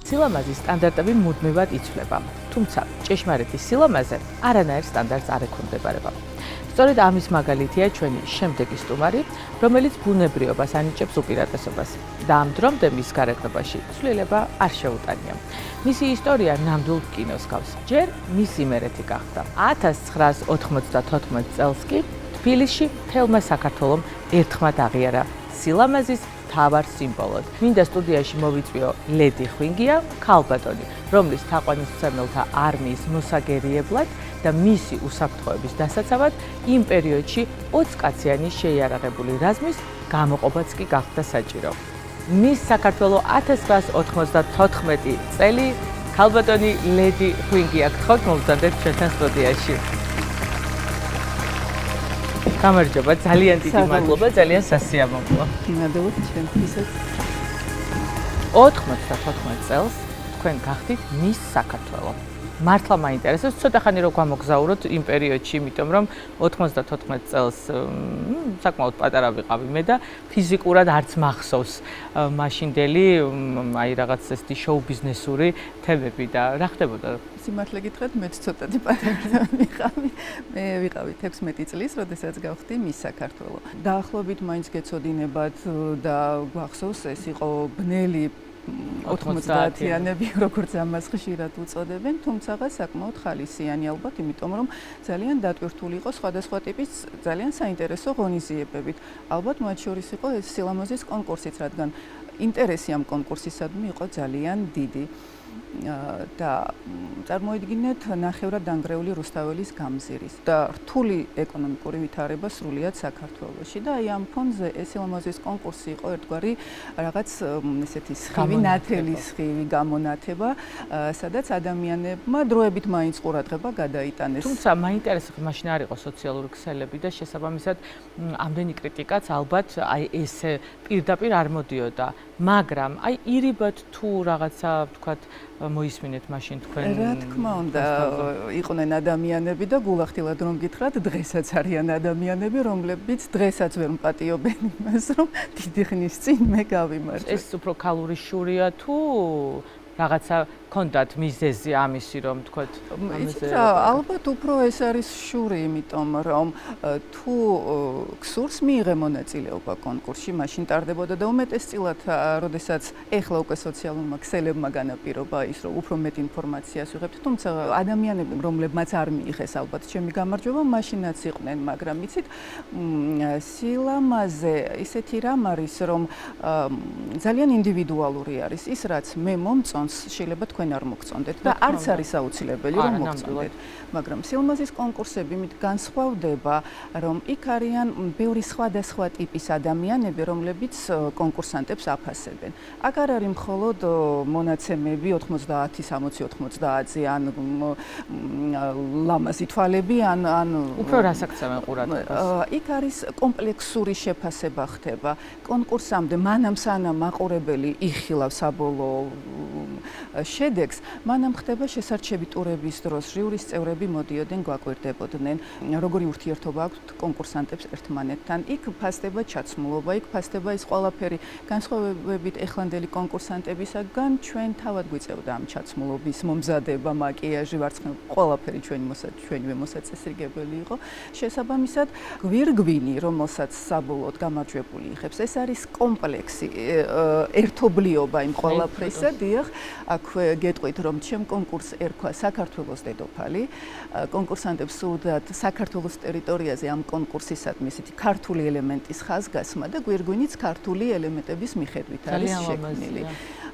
სილამაზის სტანდარტები მუდმივად იცვლება, თუმცა ჭეშმარიტი სილამაზე არანაირ სტანდარტს არ ექვემდებარება. სწორედ ამის მაგალითია ჩვენი შემდეგი სტუმარი, რომელიც ბუნებრიობას ანიჭებს უპირატესობას და ამ დრომდე მის გარეგნობაში ცვლილება არ შეუტანია. მისი ისტორია ნამდვილ კინოს გავს. ჯერ მის იმერეთი გახდა. 1994 წელს კი თბილისში მთელმა საქართველომ ერთხმად აღიარა სილამაზის მთავარ სიმბოლოდ. მინდა სტუდიაში მოვიწვიო ლედი ხვინგია, ქალბატონი, რომლის თაყვანისმცემელთა არმიის მოსაგერიებლად და მისი უსაფრთხოების დასაცავად იმ პერიოდში 20 კაციანი შეიარაღებული რაზმის გამოყოფაც კი გახდა საჭირო. მის საქართველოს 1994 წელი ქალბატონი ლედი ხვინგია გთხოვთ მოვზადეთ ჩვენთან სტუდიაში. გამარჯობა, ძალიან დიდი მადლობა, ძალიან სასიამოვნოა. გიმადლობთ ჩემთვისაც. 94 წელს თქვენ გახდით მის საქართველოს. მართლა მაინტერესებს, ცოტა ხანი რო გამოგზაუროთ იმ პერიოდში, იმიტომ რომ 94 წელს საკმაოდ პატარა ვიყავი მე და ფიზიკურად არც მახსოვს მაშინდელი აი რაღაც ესეთი შოუ ბიზნესური თემები და რა ხდებოდა? სიმართლე გითხრათ, მეც ცოტათი პატარა ვიყავი. მე ვიყავი 16 წლის, როდესაც გავხდი მის საქართველოს. დაახლოებით მაინც გეცოდინებათ და გვახსოვს, ეს იყო ბნელი 90-იანები, როგორც ამას ხშირად უწოდებენ, თუმცა საკმაოდ ხალისიანი ალბათ, იმიტომ რომ ძალიან დატვირთული იყო სხვადასხვა ტიპის ძალიან საინტერესო ღონისძიებებით. ალბათ მათ შორის იყო ეს სილამაზის კონკურსიც, რადგან ინტერესი ამ კონკურსისადმი იყო ძალიან დიდი. და წარმოიდგინეთ ნახევრად დანგრეული რუსთაველის გამზირის და რთული ეკონომიკური ვითარება სრულიად საქართველოში და აი ამ ფონზე ეს სილამაზის კონკურსი იყო ერთგვარი რაღაც ესეთი სხივი, ნათელი სხივი გამონათება, სადაც ადამიანებმა დროებით მაინც ყურადღება გადაიტანეს. თუმცა მაინტერესებს, მაშინ არ იყო სოციალური ქსელები და შესაბამისად ამდენი კრიტიკაც ალბათ აი ეს პირდაპირ არ მოდიოდა, მაგრამ აი ირიბად თუ რაღაცა ვთქვათ მოისმინეთ მაშინ თქვენ. რა თქმა უნდა, იყვნენ ადამიანები და გულახდილად რომ გითხრათ, დღესაც არიან ადამიანები, რომლებიც დღესაც ვერ მპატიობენ იმას, რომ დიდი ხნის წინ მე გავიმარჯვე. ეს უფრო ქალური შურია თუ რაღაცა კონდათ მიზეზი ამისი რომ თქვათ ამაზე ალბათ უფრო ეს არის შური, იმიტომ რომ თუ ქსურს მიიღე მონაწილეობა კონკურსში, მაშინ ტარდებოდა და უმეტესწილად, როდესაც ეხლა უკვე სოციალურმა ქსელებმა განაპირობა ის, რომ უფრო მეტ ინფორმაციას ვიღებთ, თუმცა ადამიანები, რომლებმაც არ მიიღეს ალბათ ჩემი გამარჯვება, მაშინაც იყვნენ, მაგრამ იცით, სილამაზე ისეთი რამ არის, რომ ძალიან ინდივიდუალური არის ის, რაც მე მომწონს, შეიძლება თქვენ არ მოგწონდეთ და არც არის აუცილებელი რომ მოგწონდეთ, მაგრამ სილამაზის კონკურსები მით განსხვავდება, რომ იქ არიან ბევრი სხვადასხვა ტიპის ადამიანები, რომლებიც კონკურსანტებს აფასებენ. აქ არ არის მხოლოდ მონაცემები 90-60-90-ზე ან ლამაზი თვალები ან უფრო რას აქცევენ ყურადღებას? იქ არის კომპლექსური შეფასება ხდება. კონკურსამდე მანამ სანამ მაყურებელი იხილავს საბოლოო შედეგს, მანამ ხდება შესარჩევი ტურების დროს ჟიურის წევრები მოდიოდნენ, გვაკვირდებოდნენ, როგორი ურთიერთობა აქვთ კონკურსანტებს ერთმანეთთან. იქ ფასდება ჩაცმულობა, იქ ფასდება ის ყველაფერი, განსხვავებით ეხლანდელი კონკურსანტებისაგან, ჩვენ თავად გვიწევდა ამ ჩაცმულობის მომზადება, მაკიაჟი, ვარცხნილ, ყველაფერი ჩვენივე მოსაწესრიგებელი იყო. შესაბამისად, გვირგვინი, რომელსაც საბოლოოდ გამარჯვებული იხებს, ეს არის კომპლექსი, ერთობლიობა იმ ყველაფრისა, დიახ. აქ გეტყვით, რომ ჩემ კონკურსს ერქვა საქართველოს დედოფალი. კონკურსანტებს სურდათ საქართველოს ტერიტორიაზე ამ კონკურსისადმი ესეთი ქართული ელემენტის ხაზგასმა და გვირგვინიც ქართული ელემენტების მიხედვით არის შექმნილი.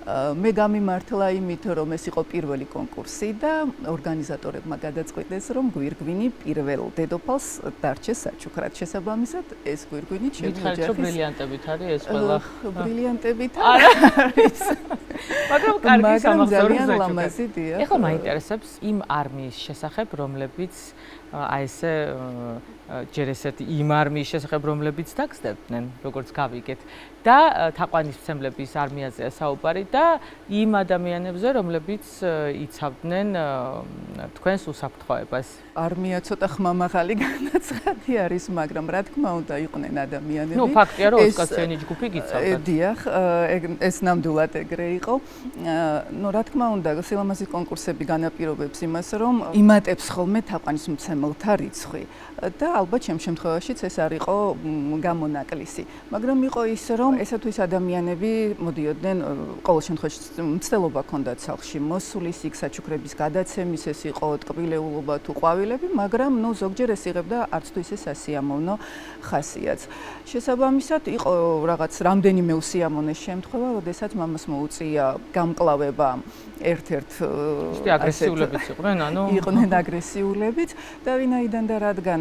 მე გამიმართლა იმით, რომ ეს იყო პირველი კონკურსი და ორგანიზატორებმა გადაწყვიტეს, რომ გვირგვინი პირველ დედოფალს დარჩეს საჩუქრად. შესაბამისად, ეს გვირგვინი ჩემი ოჯახის ბრილიანტებით არის ეს ყველა. ბრილიანტებით არის. მაგრამ კარგი სამახსოვრო ძალიან ლამაზი დია. ეხლა მაინტერესებს იმ არმიის შესახებ, რომლებიც აი ესე ჯერ ესეთი იმ არმიის შესახებ, რომლებიც დაგსდებდნენ, როგორც გავიგეთ და თაყვანისმცემლების არმიაზეა საუბარი და იმ ადამიანებზე, რომლებიც იცავდნენ თქვენს უსაფრთხოებას. არმია ცოტა ხმამაღალი განაცხადი არის, მაგრამ რა თქმა უნდა, იყვნენ ადამიანები. ნუ ფაქტია, რომ ოსკაციანი ჯგუფი გიცავდა. დიახ, ეს ნამდვილად ეგრე იყო. ნუ რა თქმა უნდა, სილამაზის კონკურსები განაპირობებს იმას, რომ იმატებს ხოლმე თაყვანისმცემელთა რიცხვი და ალბათ ჩემ შემთხვევაშიც ეს არ იყო გამონაკლისი. მაგრამ იყო ის, რომ ესა თუ ის ადამიანები მოდიოდნენ, ყოველ შემთხვევაში მცდელობა ჰქონდათ სახლში მოსulis, იქ საჩუქრების გადაცემის, ეს იყო ტკბილეულობა თუ ყვავილები, მაგრამ ნუ ზოგჯერ ეს იღებდა არც თუ ისე სასიამოვნო ხასიათს. შესაბამისად, იყო რაღაც რამდენიმე უსიამოვნე შემთხვევა, როდესაც მამას მოუწია გამკლავება ერთ-ერთ აგრესიულებიც იყვნენ, ანუ იყვნენ აგრესიულებიც და ვინაიდან და რადგან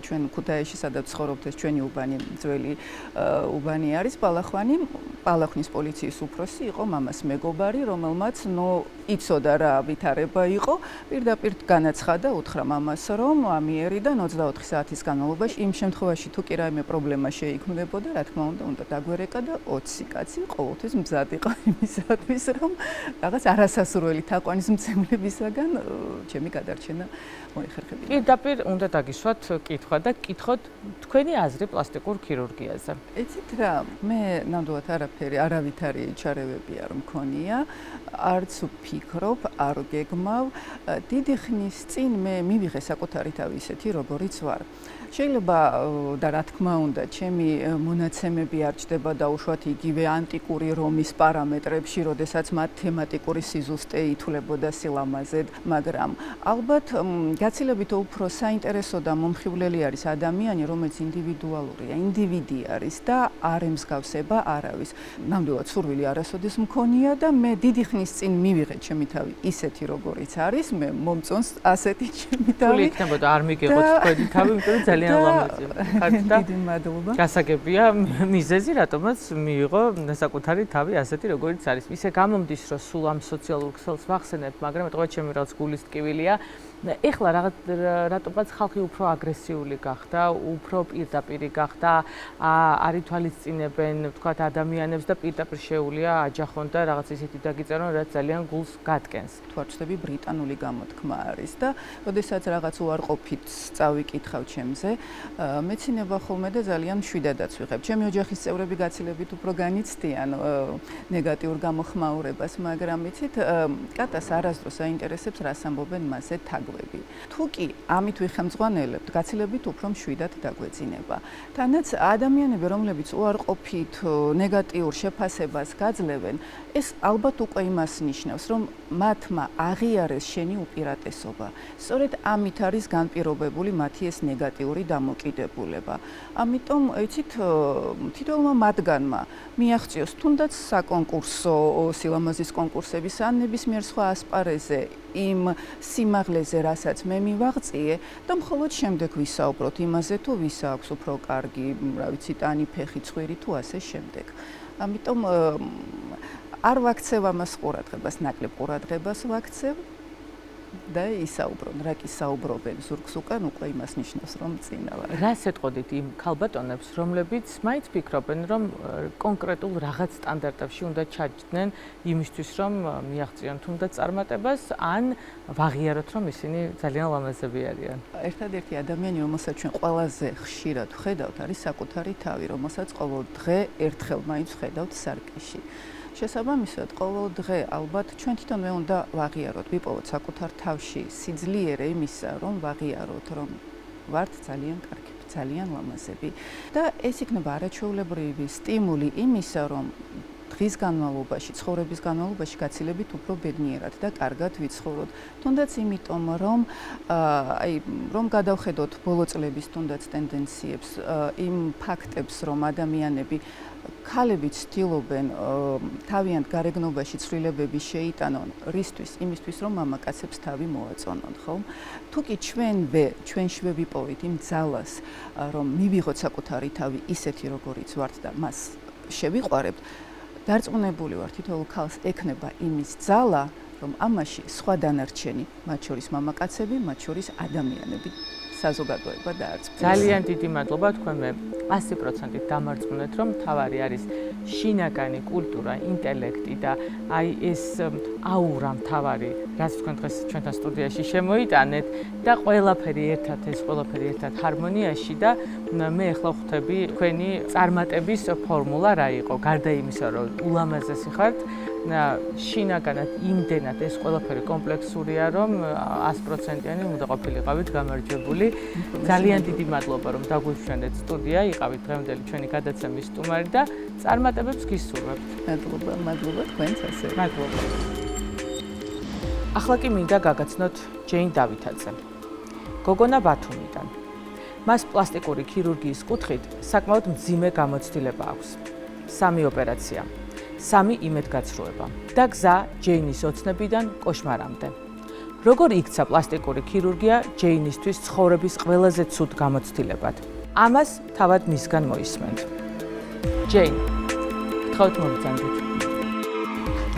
ჩვენ ქუთაისში სადაც ცხოვრობთ ეს ჩვენი უბანი ძველი უბანი არის ბალახვნის პოლიციის უფროსი იყო მამას მეგობარი, რომელმაც იცოდა რა ვითარება იყო, პირდაპირ განაცხადა, უთხრა მამას, რომ ამიერიდან 24 საათის განმავლობაში იმ შემთხვევაში თუ კი რაიმე პრობლემა შეიქმნებოდა, რა თქმა უნდა დაგვერეკა და 20 კაცი ყოველთვის მზად იყო იმისათვის, რომ რაღაც არასასურველი თაყვანისმცემლებისაგან ჩემი გადარჩენა მოიხერხებინა. პირდაპირ უნდა დაგისვათ კითხვა და კითხოთ თქვენი აზრი პლასტიკურ ქირურგიაზე. იცით რა, მე ნამდვილად არავითარი ჩარევები არ მქონია, არც ვფიქრობ, არ გეგმავ. დიდი ხნის წინ მე მივიღე საკუთარი თავი ისეთი, როგორიც ვარ. შეიძლება და რა თქმა უნდა, ჩემი მონაცემები არ ჩდება დაუშვათ იგივე ანტიკური რომის პარამეტრებში, როდესაც მათ თემატიკური სიზუსტე ითვლებოდა სილამაზედ, მაგრამ ალბათ გაცილებით უფრო საინტერესო და მომხიბვლელი არის ადამიანი, რომელიც ინდივიდუალურია, ინდივიდი არის და არ ემსგავსება არავის. ნამდვილად სურვილი არასოდეს მქონია და მე დიდი ხნის წინ მივიღე ჩემი თავი ისეთი, როგორიც არის, მე მომწონს ასეთი ჩემი თავი. თუ იქნებოდა არ მიგეღოთ თქვენი თავი, იმიტომ რომ ძალიან ლამაზია. დიდი მადლობა. გასაგებია მიზეზი, რატომაც მიიღო საკუთარი თავი ასეთი, როგორიც არის. ისე გამომდის, რომ სულ ამ სოციალურ ქსელს ვახსენებ, მაგრამ ეტყობა ჩემი რაღაც გულის ტკივილია. ეხლა რატომაც ხალხი უფრო აგრესიული გახდა, უფრო პირდაპირი გახდა, არ ითვალისწინებენ, ვთქვათ, ადამიანებს და პირდაპირ შეუულია აჯახონ და რაღაც ისეთი დაგიწერონ, რაც ძალიან გულს გადგენს. თვალწები ბრიტანული გამოთქმა არის და როდესაც რაღაც უარყოფით წავიკითხავ ჩემზე, მეცინება ხოლმე და ძალიან მშვიდადაც ვიღებ. ჩემი ოჯახის წევრები გაცილებით უფრო განიცდიან ნეგატიურ გამოხმაურებას, მაგრამ იცით, კატას არასდროს აინტერესებს, რას ამბობენ მასზე თაგვები. თუ კი ამით ვიხემძღვანელებთ, გაცილებით უფრო მშვიდად დაგვეძინება. თანაც ადამიანები, რომლებიც უარყოფით ნეგატიურ შეფასებას გაძლევენ, ეს ალბათ უკვე იმას ნიშნავს, რომ მათმა აღიარეს შენი უპირატესობა. სწორედ ამით არის განპირობებული მათი ეს ნეგატიური დამოკიდებულება. ამიტომ, იცით, თითოეულმა მათგანმა მიაღწიოს თუნდაც საკონკურსო სილამაზის კონკურსების ან ნებისმიერ სხვა ასპარეზზე იმ სიმაღლეზე, რასაც მე მივაღწიე და მხოლოდ შემდეგ ვისაუბროთ იმაზე, თუ ვის აქვს უფრო კარგი, რა ვიცი, ტანი, ფეხი, ცხვირი თუ ასე შემდეგ. ამიტომ არ ვაქცევ ამას ყურადღებას, ნაკლებ ყურადღებას ვაქცევ და ისაუბრონ, რა კი საუბრობენ ზურგს უკან, უკვე იმას ნიშნავს, რომ წინა ვარ. რას ეტყოდით იმ ქალბატონებს, რომლებიც მაინც ფიქრობენ, რომ კონკრეტულ რაღაც სტანდარტებში უნდა ჩაჯდნენ იმისთვის, რომ მიაღწიონ თუნდაც წარმატებას, ან ვაღიაროთ, რომ ისინი ძალიან ლამაზები არიან. ერთადერთი ადამიანი, რომელსაც ჩვენ ყველაზე ხშირად ვხედავთ, არის საკუთარი თავი, რომელსაც ყოველ დღე ერთხელ მაინც ვხედავთ სარკეში. შესაბამისად, ყოველ დღე ალბათ ჩვენ თვითონვე უნდა ვაღიაროთ, ვიპოვოთ საკუთარ თავში სიძლიერე იმისა, რომ ვაღიაროთ, რომ ვართ ძალიან კარგები, ძალიან ლამაზები და ეს იქნება არაჩვეულებრივი სტიმული იმისა, რომ დღის განმავლობაში, ცხოვრების განმავლობაში გაცილებით უფრო ბედნიერად და კარგად ვიცხოვროთ. თუნდაც იმიტომ, რომ რომ გადავხედოთ ბოლო წლების თუნდაც ტენდენციებს, იმ ფაქტებს, რომ ადამიანები ქალები ცდილობენ თავიანთ გარეგნობაში ცვლილებები შეიტანონ რისთვის? იმისთვის, რომ მამაკაცებს თავი მოაწონონ, ხო? თუ კი ჩვენშივე ვიპოვით იმ ძალას, რომ მივიღოთ საკუთარი თავი ისეთი, როგორიც ვართ და მას შევიყვარებთ, დარწმუნებული ვარ, თითოეულ ქალს ექნება იმის ძალა, რომ ამაში სხვა დანარჩენი, მათ შორის მამაკაცები, მათ შორის ადამიანები საზოგადოება დაარწმუნოს. ძალიან დიდი მადლობა, თქვენ მე 100% დამარწმუნეთ, რომ თავარი არის შინაგანი კულტურა, ინტელექტი და აი ეს აურა თავარი, რაც თქვენ დღეს ჩვენთან სტუდიაში შემოიტანეთ და ყველაფერი ერთად ჰარმონიაში და მე ახლა ხვდები თქვენი წარმატების ფორმულა რა იყო, გარდა იმისა, რომ ულამაზესი ხართ, შინაგანად იმდენად ეს ყველაფერი კომპლექსურია, რომ 100%-იანი უნდა ყოფილიყავით გამარჯვებული. ძალიან დიდი მადლობა, რომ დაგვიშვენეთ სტუდია, იყავით დღევანდელი ჩვენი გადაცემის სტუმარი და წარმატებებს გისურვებთ. მადლობა თქვენც ასევე. მადლობა. ახლა კი მინდა გაგაცნოთ ჯეინ დავითაძე. გოგონა ბათუმიდან. მას პლასტიკური ქირურგიის კუთხით საკმაოდ მძიმე გამოცდილება აქვს. 3 ოპერაცია. 3 იმედგაცრუება და გზა ჯეინის ოცნებიდან კოშმარამდე. როგორ იქცა პლასტიკური ქირურგია ჯეინისთვის ცხოვრების ყველაზე ცუდ გამოცდილებად? ამას თავად მისგან მოისმენთ. ჯეინ, გთხოვთ მომბრძანდეთ.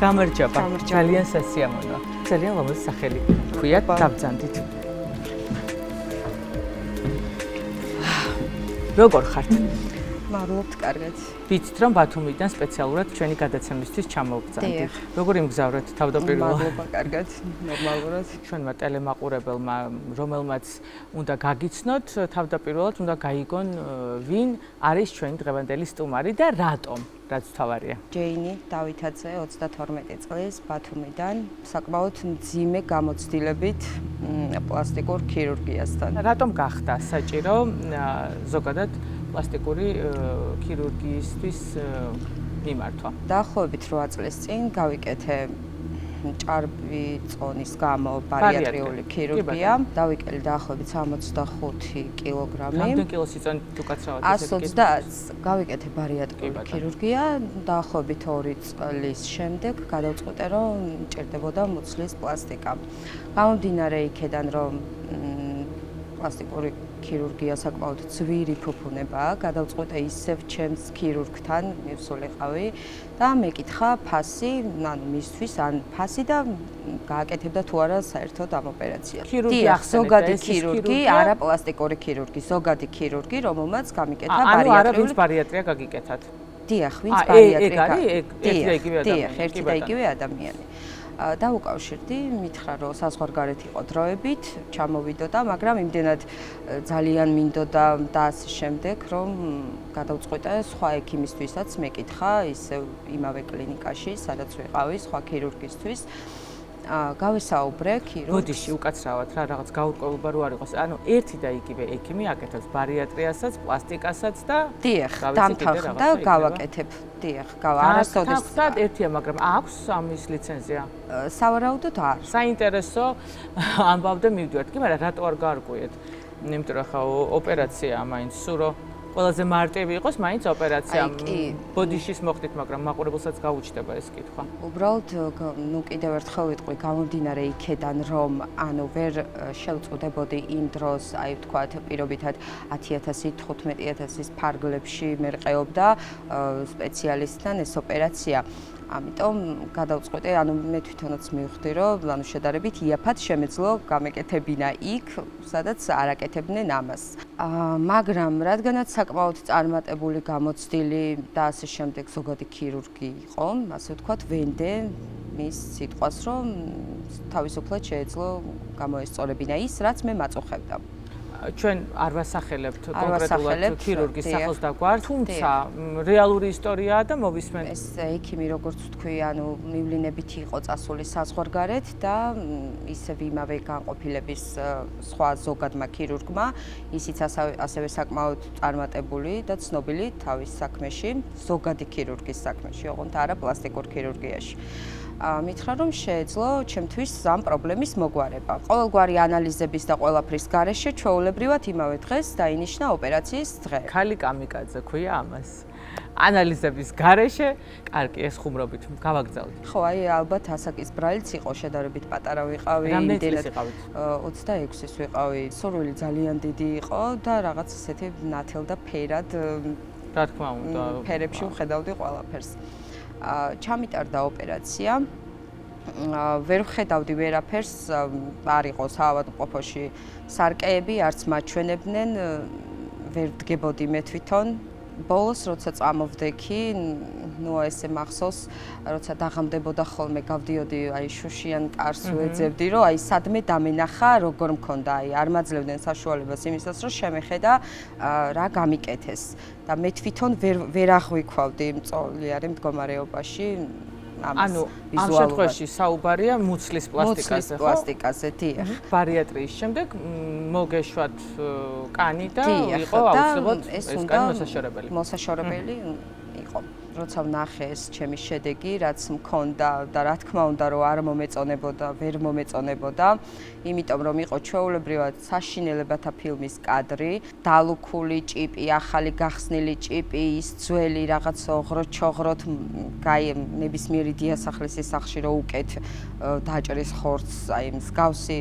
გამარჯობა. ძალიან სასიამოვნოა. ძალიან ლამაზი სახელი გქვიათ, დაბრძანდით. როგორ ხართ? მადლობთ, კარგად. ვიცით, რომ ბათუმიდან სპეციალურად ჩვენი გადაცემისთვის ჩამოვგზავნით. როგორ იმგზავრეთ თავდაპირველად? მადლობა, კარგად, ნორმალურად. ჩვენმა ტელემაყურებელმა, რომელმაც უნდა გაგიცნოთ, თავდაპირველად უნდა გაიგონ, ვინ არის ჩვენი დღევანდელი სტუმარი და რატომ, რაც თავარია. ჯეინი დავითაძე 32 წლის ბათუმიდან, საკმაოდ მძიმე გამოცდილებით პლასტიკურ ქირურგიასთან. რატომ გახდა საჭირო ზოგადად პლასტიკური ქირურგიისთვის მიმართვა? დაახლოებით 8 წლის წინ გავიკეთე ჭარბი წონის გამო ბარიატრიული ქირურგია. დავიკელე დაახლოებით 65 კილოგრამი. რამდენ კილოს იწონით უკაცრავად? 130. გავიკეთე ბარიატრიული ქირურგია. დაახლოებით 2 წლის შემდეგ გადავწყვიტე, რომ მჭირდებოდა მუცლის პლასტიკა. გამომდინარე იქედან, რომ პლასტიკური ქირურგია საკმაოდ ძვირი ფუფუნებაა, გადავწყვიტე ისევ ჩემს ქირურგთან მივსულიყავი და მეკითხა ფასი, ანუ მისთვის ან ფასი და გააკეთებდა თუ არა საერთოდ ამ ოპერაციას. დიახ, ზოგადი ქირურგი, არა პლასტიკური ქირურგი, ზოგადი ქირურგი, რომელმაც გამიკეთა ანუ არა ბარიატრიული. ვინც ბარიატრია გაგიკეთათ. დიახ, ვინც ბარიატრია. დიახ, ერთი და იგივე ადამიანი. დავუკავშირდი, მითხრა, რომ საზღვარგარეთ იყო დროებით, ჩამოვიდოდა, მაგრამ იმდენად ძალიან მინდოდა და ასე შემდეგ, რომ გადავწყვიტე სხვა ექიმისთვისაც მეკითხა, ისევ იმავე კლინიკაში, სადაც ვიყავი, სხვა ქირურგისთვის. გავესაუბრე ქირურგს. ბოდიში უკაცრავად რა რაღაც გაურკვევლობა რო არ იყოს. ანუ ერთი და იგივე ექიმი აკეთებს ბარიატრიასაც, პლასტიკასაც და დიახ, დამთანხმდა გავაკეთებ. დიახ, არასოდეს ერთია, მაგრამ აქვს ამის ლიცენზია? სავარაუდოდ არ. საინტერესო ამბავ და მივდივართ. კი, მაგრამ რატო არ გაარკვიეთ? იმიტომ რომ ხა ოპერაცია მაინც სურო ყველაზე მარტივი იყოს, მაინც ოპერაცია. ბოდიშის მოხდით, მაგრამ მაყურებელსაც გაუჩნდება ეს კითხვა. უბრალოდ, ნუ კიდევ ერთხელ ვიტყვი, გამომდინარე იქედან, რომ ანუ ვერ შევწუდებოდი იმ დროს, აი ვთქვათ, პირობითად 10,000, 15,000-ის ფარგლებში მერყეობდა სპეციალისტთან ეს ოპერაცია. ამიტომ გადავწყვიტე, ანუ მე თვითონაც მივხვდი, რომ ანუ შედარებით იაფად შემეძლო გამეკეთებინა იქ, სადაც არ აკეთებდნენ ამას. მაგრამ რადგანაც საკმაოდ წარმატებული, გამოცდილი და ასე შემდეგ ზოგადი ქირურგი იყო, ასე ვთქვათ, ვენდე მის სიტყვას, რომ თავისუფლად შეეძლო გამოესწორებინა ის, რაც მე მაწუხებდა. ჩვენ არ ვასახელებთ არ კონკრეტულად ვასახელებთ, ქირურგის დიახ. სახელს და გვარს, თუმცა რეალური ისტორიაა და მოვისმენთ. ეს ექიმი როგორც ვთქვი, ანუ მივლინებით იყო წასული საზღვარგარეთ და ისევ იმავე განყოფილების სხვა ზოგადმა ქირურგმა, ისიც ასევე საკმაოდ წარმატებული და ცნობილი თავის საქმეში, ზოგადი ქირურგის საქმეში, ოღონდ არა პლასტიკურ ქირურგიაში. მითხრა რომ შეეძლო ჩემთვის ამ პრობლემის მოგვარება. ყოველგვარი ანალიზების და ყველაფრის გარეშე ჩვეულებრივად იმავე დღეს დაინიშნა ოპერაციის დღე. ქალი კამიკაძე ქვია ამას. ანალიზების გარეშე, კარგი, ეს ხუმრობით გავაგზავნით. ხო, აი ალბათ ასაკის ბრალიც იყო, შედარებით პატარა ვიყავი, რამდენი წლის იყავით? 26-ის ვიყავი. სურვილი ძალიან დიდი იყო და რაღაც ესეთი ნათელ და ფერად რა თქმა უნდა, ფერებში ვხედავდი ყველაფერს. ჩამიტარდა ოპერაცია. ვერ ვხედავდი ვერაფერს, არ იყო საავადმყოფოში სარკეები, არც მაჩვენებდნენ, ვერ ვდგებოდი მე თვითონ. ბოლოს როცა წამოვდექი, ნუ ესე მახსოვს, როცა დაღამდებოდა ხოლმე გავდიოდი, აი შუშიან კარს ვეძებდი, რომ აი სადმე დამენახა, როგორ მქონდა, აი არ მაძლევდნენ საშუალებას იმისას, რომ შემეხედა რა გამიკეთეს. და მე თვითონ ვერ აღვიქვავდი მწოლიარე მდგომარეობაში. ანუ ამ შემთხვევაში საუბარია მუცლის პლასტიკაზე, ხო? პლასტიკაზე, დიახ. ბარიატრიის შემდეგ მოგეშვათ კანი და იყო აუცილებლად ეს კანი მოსაშორებელი. მოსაშორებელი იყო. როცა ვნახე ეს ჩემი შედეგი, რაც მქონდა და რა თქმა უნდა, რომ არ მომეწონებოდა, ვერ მომეწონებოდა, იმიტომ რომ იყო ჩვეულებრივად საშინელებათა ფილმის კადრი, დალუქული ჭიპი, ახალი გახსნილი ჭიპი, ის ძველი რაღაც ოღროთ-ჩოღროთ ნებისმიერი დიასახლისის სახლში რო უკეთ დაჭრის ხორცს, აი მსგავსი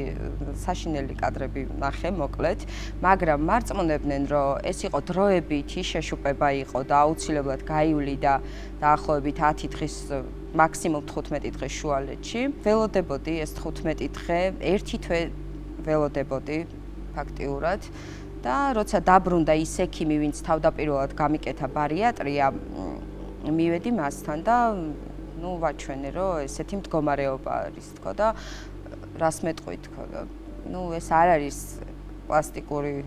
საშინელი კადრები ვნახე მოკლედ, მაგრამ მარწმუნებდნენ, რომ ეს იყო დროებითი შეშუპება იყო და აუცილებლად გაივლიდა დაახლოებით 10 დღის მაქსიმუმ 15 დღის შუალედში. ველოდებოდი ეს 15 დღე, ერთი თვე ველოდებოდი ფაქტიურად და როცა დაბრუნდა ის ექიმი, ვინც თავდაპირველად გამიკეთა ბარიატრია, მივედი მასთან და ნუ ვაჩვენე, რომ ესეთი მდგომარეობა არის თქო და რას მეტყვი თქო და ნუ ეს არ არის პლასტიკური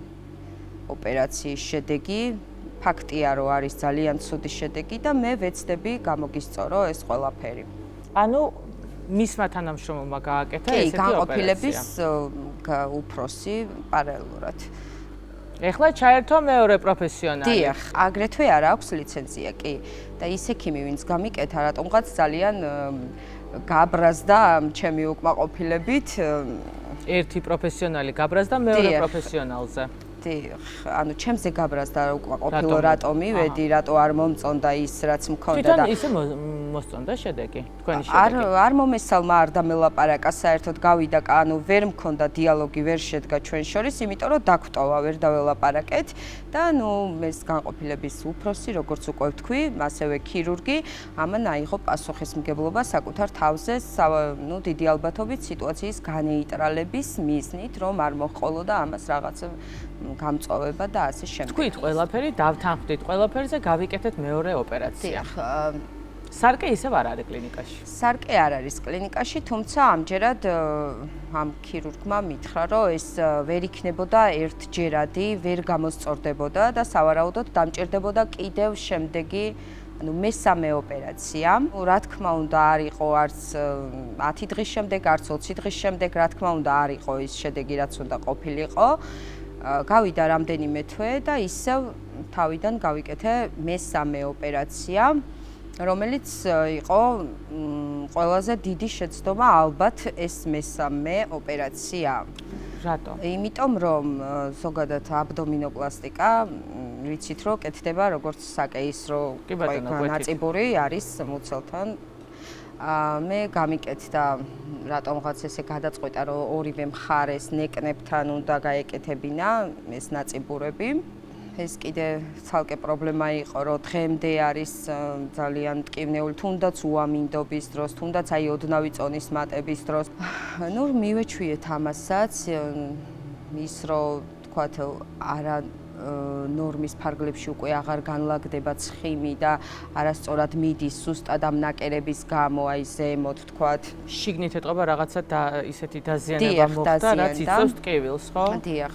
ოპერაციის შედეგი. ფაქტია, რომ არის ძალიან ცუდი შედეგი და მე ვეცდები გამოგისწორო ეს ყველაფერი. ანუ მისმა თანამშრომელმა გააკეთა ესეთი ოპერაცია. განყოფილების უფროსი პარალელურად. ეხლა ჩაერთვა მეორე პროფესიონალი. დიახ, აგრეთვე არ აქვს ლიცენზია, კი. და ის ექიმი, ვინც გამიკეთა, რატომღაც ძალიან გაბრაზდა ჩემი უკმაყოფილებით. ერთი პროფესიონალი გაბრაზდა მეორე პროფესიონალზე. ანუ ჩემზე გაბრაზდა უკმაყოფილო რატომ მივედი, რატო არ მომწონდა ის რაც მქონდა და თვითონ ისე მოსწონდა შედეგი, თქვენი შედეგი. არ მომესალმა არ დამელაპარაკა საერთოდ გავიდა, ანუ ვერ მქონდა დიალოგი, ვერ შედგა ჩვენ შორის, იმიტომ რომ დაგვტოვა, ვერ დაველაპარაკეთ და ნუ ეს განყოფილების უფროსი, როგორც უკვე ვთქვი, ასევე ქირურგი, ამან აიღო პასუხისმგებლობა საკუთარ თავზე, ნუ დიდი ალბათობით სიტუაციის განეიტრალების მიზნით, რომ არ მოჰყოლოდა ამას რაღაცა გამწოვება და ასე შემდეგ. თქვით ყველაფერი, დავთანხმდით ყველაფერზე, გავიკეთეთ მეორე ოპერაცია. დიახ. სარკე ისევ არ არის კლინიკაში. სარკე არ არის კლინიკაში, თუმცა ამჯერად ამ ქირურგმა მითხრა, რომ ეს ვერ იქნებოდა ერთჯერადი, ვერ გამოსწორდებოდა და სავარაუდოდ დამჭირდებოდა კიდევ შემდეგი ანუ მესამე ოპერაცია. რა თქმა უნდა, არ იყო არც 10 დღის შემდეგ, არც 20 დღის შემდეგ, რა თქმა უნდა, არ იყო ის შედეგი, რაც უნდა ყოფილიყო. გავიდა რამდენიმე თვე და ისევ თავიდან გავიკეთე მესამე ოპერაცია, რომელიც იყო ყველაზე დიდი შეცდომა ალბათ ეს მესამე ოპერაცია. რატო? იმიტომ რომ ზოგადად აბდომინოპლასტიკა ვიცით რომ კეთდება როგორც საკეისრო ნაწიბური არის მუცელთან. მე გამიკეთდა რატომღაც ესე გადაწყვეტა რომ ორივე მხარეს ნეკნებთან უნდა გაეკეთებინა ეს ნაწიბურები. ეს კიდე ცალკე პრობლემა იყო, რომ დღემდე არის ძალიან მტკივნეული, თუნდაც უამინდობის დროს, თუნდაც აი ოდნავი წონის მატების დროს. ნუ მივეჩვიეთ ამასაც, ის რომ თქვათ არა ნორმის ფარგლებში უკვე აღარ განლაგდება ცხიმი და არასწორად მიდის ზუსტად ამ ნაკერების გამო, აი ზემოთ თქვათ. შიგნით ეტყობა რაღაცა ისეთი დაზიანება მოხდა, რაც იწვევს ტკივილს, ხო?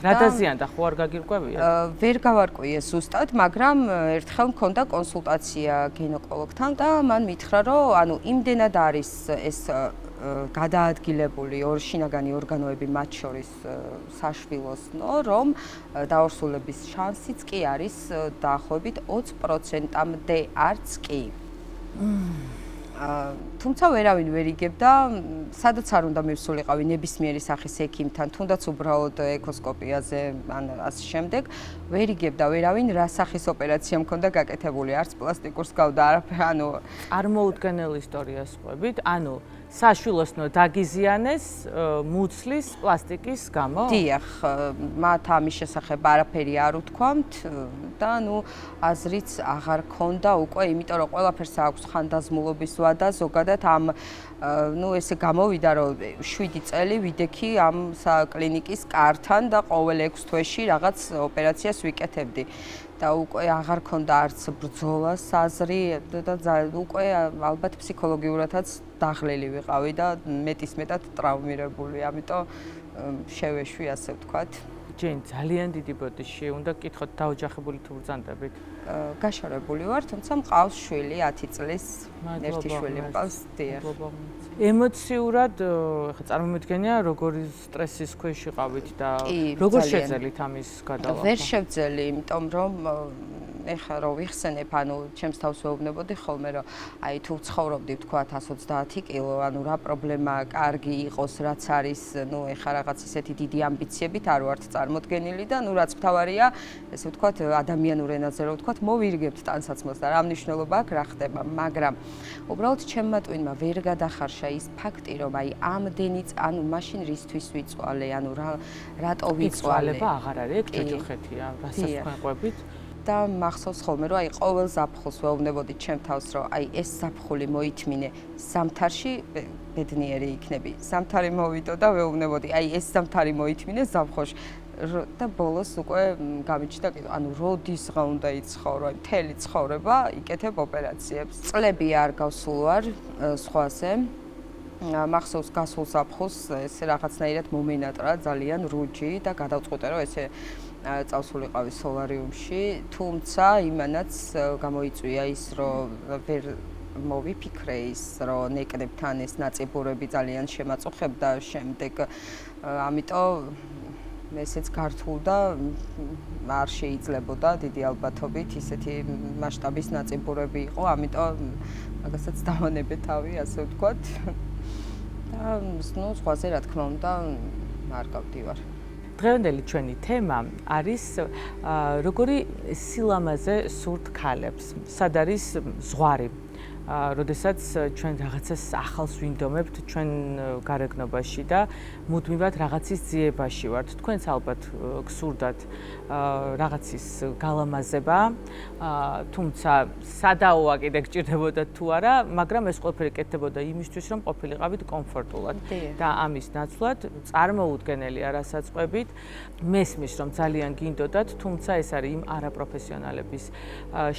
რა დაზიანდა, ხო არ გაგირკვევია? ვერ გავარკვიე ზუსტად, მაგრამ ერთხელ მქონდა კონსულტაცია გინეკოლოგთან და მან მითხრა, რომ ანუ იმდენად არის ეს გადაადგილებული შინაგანი ორგანოები, მათ შორის საშვილოსნო, რომ დაორსულების შანსიც კი არის დაახლოებით 20%-მდე, არც კი. თუმცა ვერავინ ვერ იგებდა, სადაც არ უნდა მივსულიყავი ნებისმიერი სახის ექიმთან, თუნდაც უბრალოდ ეკოსკოპიაზე, ან ასე შემდეგ, ვერ იგებდა ვერავინ რა სახის ოპერაცია მქონდა გაკეთებული, არც პლასტიკურს გავდა, არაფერი, ანუ წარმოუდგენელი ისტორიას ყვებით, ანუ საშვილოსნო დაგიზიანეს მუცლის პლასტიკის გამო? დიახ, მათ ამის შესახებ არაფერი არ უთქვამთ და ნუ აზრიც აღარ ქონდა უკვე, იმიტომ რომ ყველაფერს აქვს ხანდაზმულობის ვადა, ზოგადად ამ ნუ ესე გამოვიდა, რომ 7 წელი ვიდექი ამ კლინიკის კართან და ყოველ 6 თვეში რაღაც ოპერაციას ვიკეთებდი. და უკვე აღარ ქონდა არც ბრძოლას აზრი და უკვე ალბათ ფსიქოლოგიურადაც დაღლილი ვიყავი და მეტისმეტად ტრავმირებული, ამიტომ შევეშვი, ასე ვთქვათ. ჯენ ძალიან დიდი ბოდიში უნდა გკითხოთ დაოჯახებული თუ ბრძანდებით? გაშორებული ვარ, თუმცა მყავს შვილი 10 წლის, ერთი შვილი მყავს, დიახ. ემოციურად ხა წარმომიდგენია როგორი სტრესის ქვეშ იყავით და როგორ შეძელით ამის გადალახვა? ვერ შევძელი, იმიტომ რომ ეხლა რო ვიხსენებ, ანუ ჩემს თავს ვეუბნებოდი ხოლმე, რომ აი თუ ცხოვრობდი ვთქვათ 130 კილო, ანუ რა პრობლემაა კარგი იყოს, რაც არის, ნუ ეხლა რაღაც ისეთი დიდი ამბიციებით არ ვართ წარმოდგენილი და ნუ რაც მთავარია, ესე ვთქვათ ადამიანურ ენაზე რო ვთქვათ, მოვირგებთ ტანსაცმელს და რა მნიშვნელობა აქვს, რა ხდება, მაგრამ უბრალოდ ჩემმა ტვინმა ვერ გადახარშა ის ფაქტი, რომ აი ამდენი, ანუ მაშინ რისთვის ვიწვალე, ანუ რატო ვიწვალე? ვიწვალება აღარ არის, ეგ ჯოჯოხეთია, რასაც თქვენ ყვებით? და მახსოვს ხოლმე, რომ აი ყოველ ზაფხულს ვეუბნებოდი ჩემ თავს, რომ აი ეს ზაფხული მოითმინე ზამთარში ბედნიერი იქნები. ზამთარი მოვიდო და ვეუბნებოდი, აი ეს ზამთარი მოითმინე ზაფხულში. და ბოლოს უკვე გამიჩნდა, ანუ როდისღა უნდა იცხოვრო, აი მთელი ცხოვრება იკეთებ ოპერაციებს. წლები არ გავსულ ვარ სხვაზე. მახსოვს გასულ ზაფხულს ესე რაღაცნაირად მომენატრა ძალიან რუჯი და გადავწყვიტე, რომ ესე წავსულიყავი სოლარიუმში, თუმცა იმანაც გამოიწვია ის, რომ ვერ მოვიფიქრე ის, რომ ნეკნებთან ეს ნაწიბურები ძალიან შემაწუხებდა შემდეგ, ამიტომ ესეც გართულ და არ შეიძლებოდა დიდი ალბათობით ისეთი მასშტაბის ნაწიბურები იყო, ამიტომ მაგასაც დავანებე თავი, ასე ვთქვათ. და ნუ სხვაზე რა თქმა უნდა არ გავდივარ. დღევანდელი ჩვენი თემა არის როგორი სილამაზე სურთ ქალებს, სად არის ზღვარი. როდესაც ჩვენ რაღაცას ახალს ვინდომებთ ჩვენ გარეგნობაში და მუდმივად რაღაცის ძიებაში ვართ. თქვენც ალბათ გსურდათ რაღაცის გალამაზება, თუმცა სადაოა კიდე გჭირდებოდა თუ არა, მაგრამ ეს ყველაფერი კეთდებოდა იმისთვის, რომ ყოფილიყავით კომფორტულად და ამის ნაცვლად წარმოუდგენელია რასაც ყვებით. მესმის, რომ ძალიან გინდოდათ, თუმცა ეს არის იმ არაპროფესიონალების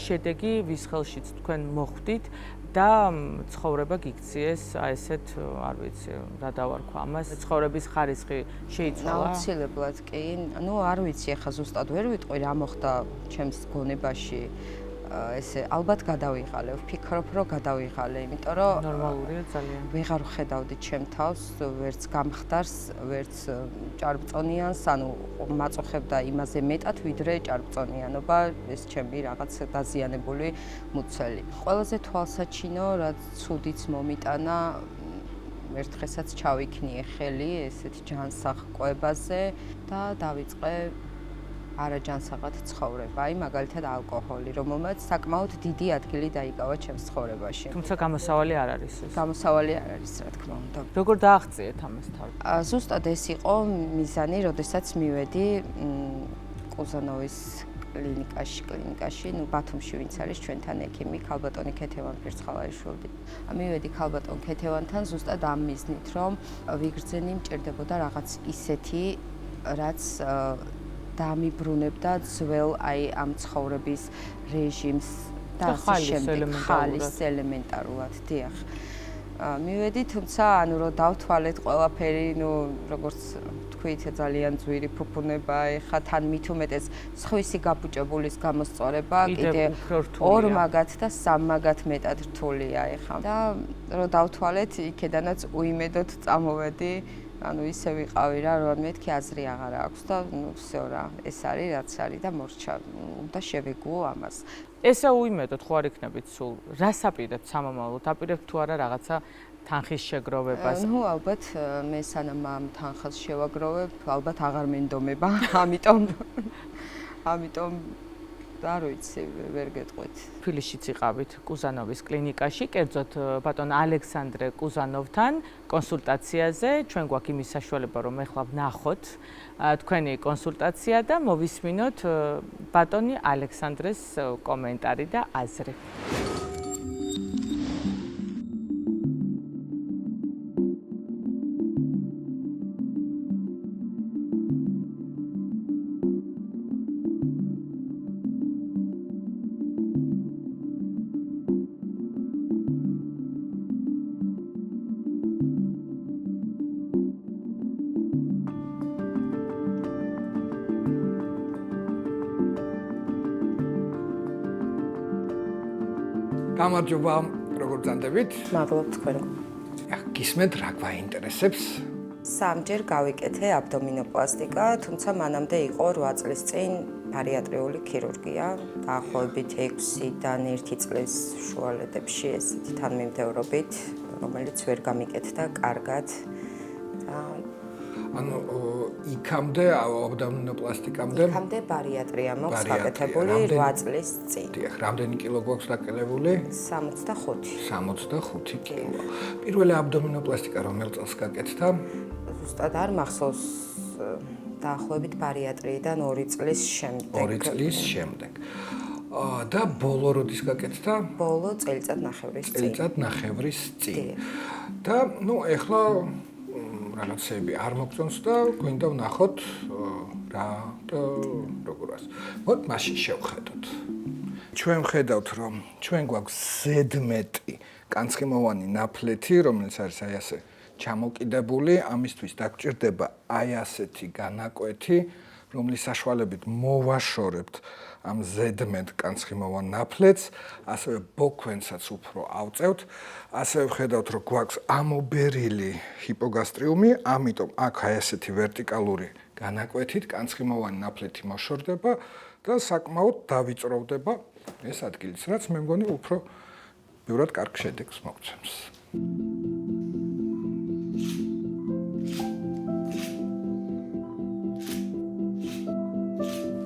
შედეგი, ვის ხელშიც თქვენ მოხვდით. და ცხოვრება გიქციეს, აი ესეთ, არ ვიცი, რა დავარქვა ამას, ცხოვრების ხარისხი შეიცვალა? აუცილებლად კი. ნუ არ ვიცი, ახლა ზუსტად ვერ ვიტყვი რა მოხდა ჩემს გონებაში. ესე ალბათ გადავიღალე, ვფიქრობ, რომ გადავიღალე, იმიტომ რომ ნორმალურია ძალიან. ვეღარ ვხედავდი ჩემ თავს, ვერც გამხდარს, ვერც ჭარბწონიანს, ანუ მაწუხებდა იმაზე მეტად, ვიდრე ჭარბწონიანობა, ეს ჩემი რაღაც დაზიანებული მუცელი. ყველაზე თვალსაჩინო, რაც ცუდიც მომიტანა, ერთ დღესაც ჩავიქნიე ხელი ესეთ ჯანსაღ-კვებაზე და დავიწყე არაჯანსაღად ცხოვრება, აი მაგალითად ალკოჰოლი, რომელმაც საკმაოდ დიდი ადგილი დაიკავა ჩემს ცხოვრებაში. თუმცა გამოსავალი არ არის ეს. გამოსავალი არ არის, რა თქმა უნდა. როგორ დააღწიეთ ამას თავი? ზუსტად ეს იყო მიზანი, როდესაც მივედი ყუზანოვის კლინიკაში, ნუ ბათუმში ვინც არის ჩვენთან ექიმი, ქალბატონი ქეთევან ფირცხალაიშვილი. მივედი ქალბატონ ქეთევანთან ზუსტად ამ მიზნით, რომ ვიგრძენი მჭირდებოდა რაღაც ისეთი, რაც დამიბრუნებდა ძველ აი ამ ცხოვრების რეჟიმს და ხალის ელემენტარულად, დიახ. მივედი, თუმცა ანუ რომ დავთვალეთ ყველაფერი, როგორც თქვით, ძალიან ძვირი ფუფუნება, ეხა თან მით უმეტეს სხვისი გაბუჭებულის გამოსწორება, კიდე ორმაგად და სამმაგად მეტად რთულია ეხა. და რომ დავთვალეთ, იქედანაც უიმედოდ წამოვედი, ანუ ისე ვიყავი რა, რომ მეთქი აზრი აღარ აქვს და всё რა, ეს არის რაც არის და მორჩა. უნდა შევეგუო ამას. ესა უიმედოდ ხო არ იქნებით სულ? რას აპირებთ სამომავლოდ? აპირებთ თუ არა რაღაცა თანხის შეგროვებას? ალბათ მე სანამ ამ თანხას შევაგროვებ, ალბათ აღარ მენდომება, ამიტომ არ ვიცი, ვერ გეტყვით. თბილისშიც იყავით კუზანოვის კლინიკაში, კერძოდ ბატონ ალექსანდრე კუზანოვთან კონსულტაციაზე. ჩვენ გვაქვს იმის საშუალება, რომ ეხლა ვნახოთ თქვენი კონსულტაცია და მოვისმინოთ ბატონი ალექსანდრეს კომენტარი და აზრი. გამარჯობა, როგორ გძანდებით? მადლობთ თქვენ. გისმენთ რა გვაინტერესებს? სამჯერ გავიკეთე აბდომინოპლასტიკა, თუმცა მანამდე იყო 8 წლის წინ ბარიატრიული ქირურგია, დაახლოებით 6-დან 1 წლის შუალედებში ესეთი თანმიმდევრობით, რომელიც ვერ გამიკეთდა კარგად. ანუ იქამდე აბდომინოპლასტიკამდე? იქამდე ბარიატრია მაქვს გაკეთებული 8 წლის წინ. დიახ, რამდენი კილო გვაქვს დაკელებული? 65. 65 კილო. პირველი აბდომინოპლასტიკა რომელ წელს გაკეთდა? ზუსტად არ მახსოვს, დაახლოებით ბარიატრიიდან 2 წლის შემდეგ. 2 წლის შემდეგ. და ბოლო როდის გაკეთდა? ბოლო წელიწადნახევრის წინ. წელიწადნახევრის წინ. და ეხლა რაღაცები არ მოგწონს და გვინდა ვნახოთ რა და როგორ არის. მოდ მაშინ შევხედოთ. ჩვენ ვხედავთ, რომ ჩვენ გვაქვს ზედმეტი განცხიმოვანი ნაფლეთი, რომელიც არის აი ასე ჩამოკიდებული, ამისთვის დაგჭირდება აი ასეთი განაკვეთი, რომლის საშუალებით მოვაშორებთ ამ ზედმეტ განცხიმოვან ნაფლეთს, ასევე ბოქვენსაც უფრო ავწევთ, ასევე ვხედავთ, რომ გვაქვს ამობერილი ჰიპოგასტრიუმი, ამიტომ აქ აი ასეთი ვერტიკალური განაკვეთით განცხიმოვანი ნაფლეთი მოშორდება და საკმაოდ დავიწროვდება ეს ადგილიც, რაც მე მგონი უფრო ბევრად კარგ შედეგს მოგცემს.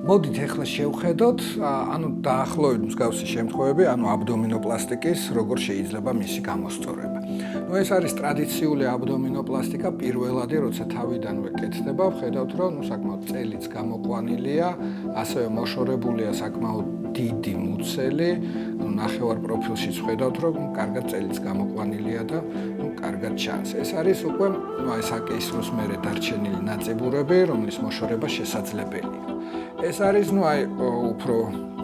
მოდით ახლა შევხედოთ, ანუ დაახლოებით მსგავსი შემთხვევები, ანუ აბდომინოპლასტიკის როგორ შეიძლება მისი გამოსწორება. ეს არის ტრადიციული აბდომინოპლასტიკა, პირველადი, როცა თავიდანვე კეთდება, ვხედავთ, რომ საკმაოდ წელიც გამოყვანილია, ასევე მოშორებულია საკმაოდ დიდი მუცელი, ნახევარ პროფილშიც ვხედავთ, რომ კარგად წელიც გამოყვანილია და კარგად ჩანს. ეს არის უკვე ეს აკეისროს მერე დარჩენილი ნაწიბურები, რომლის მოშორება შესაძლებელია. ეს არის უფრო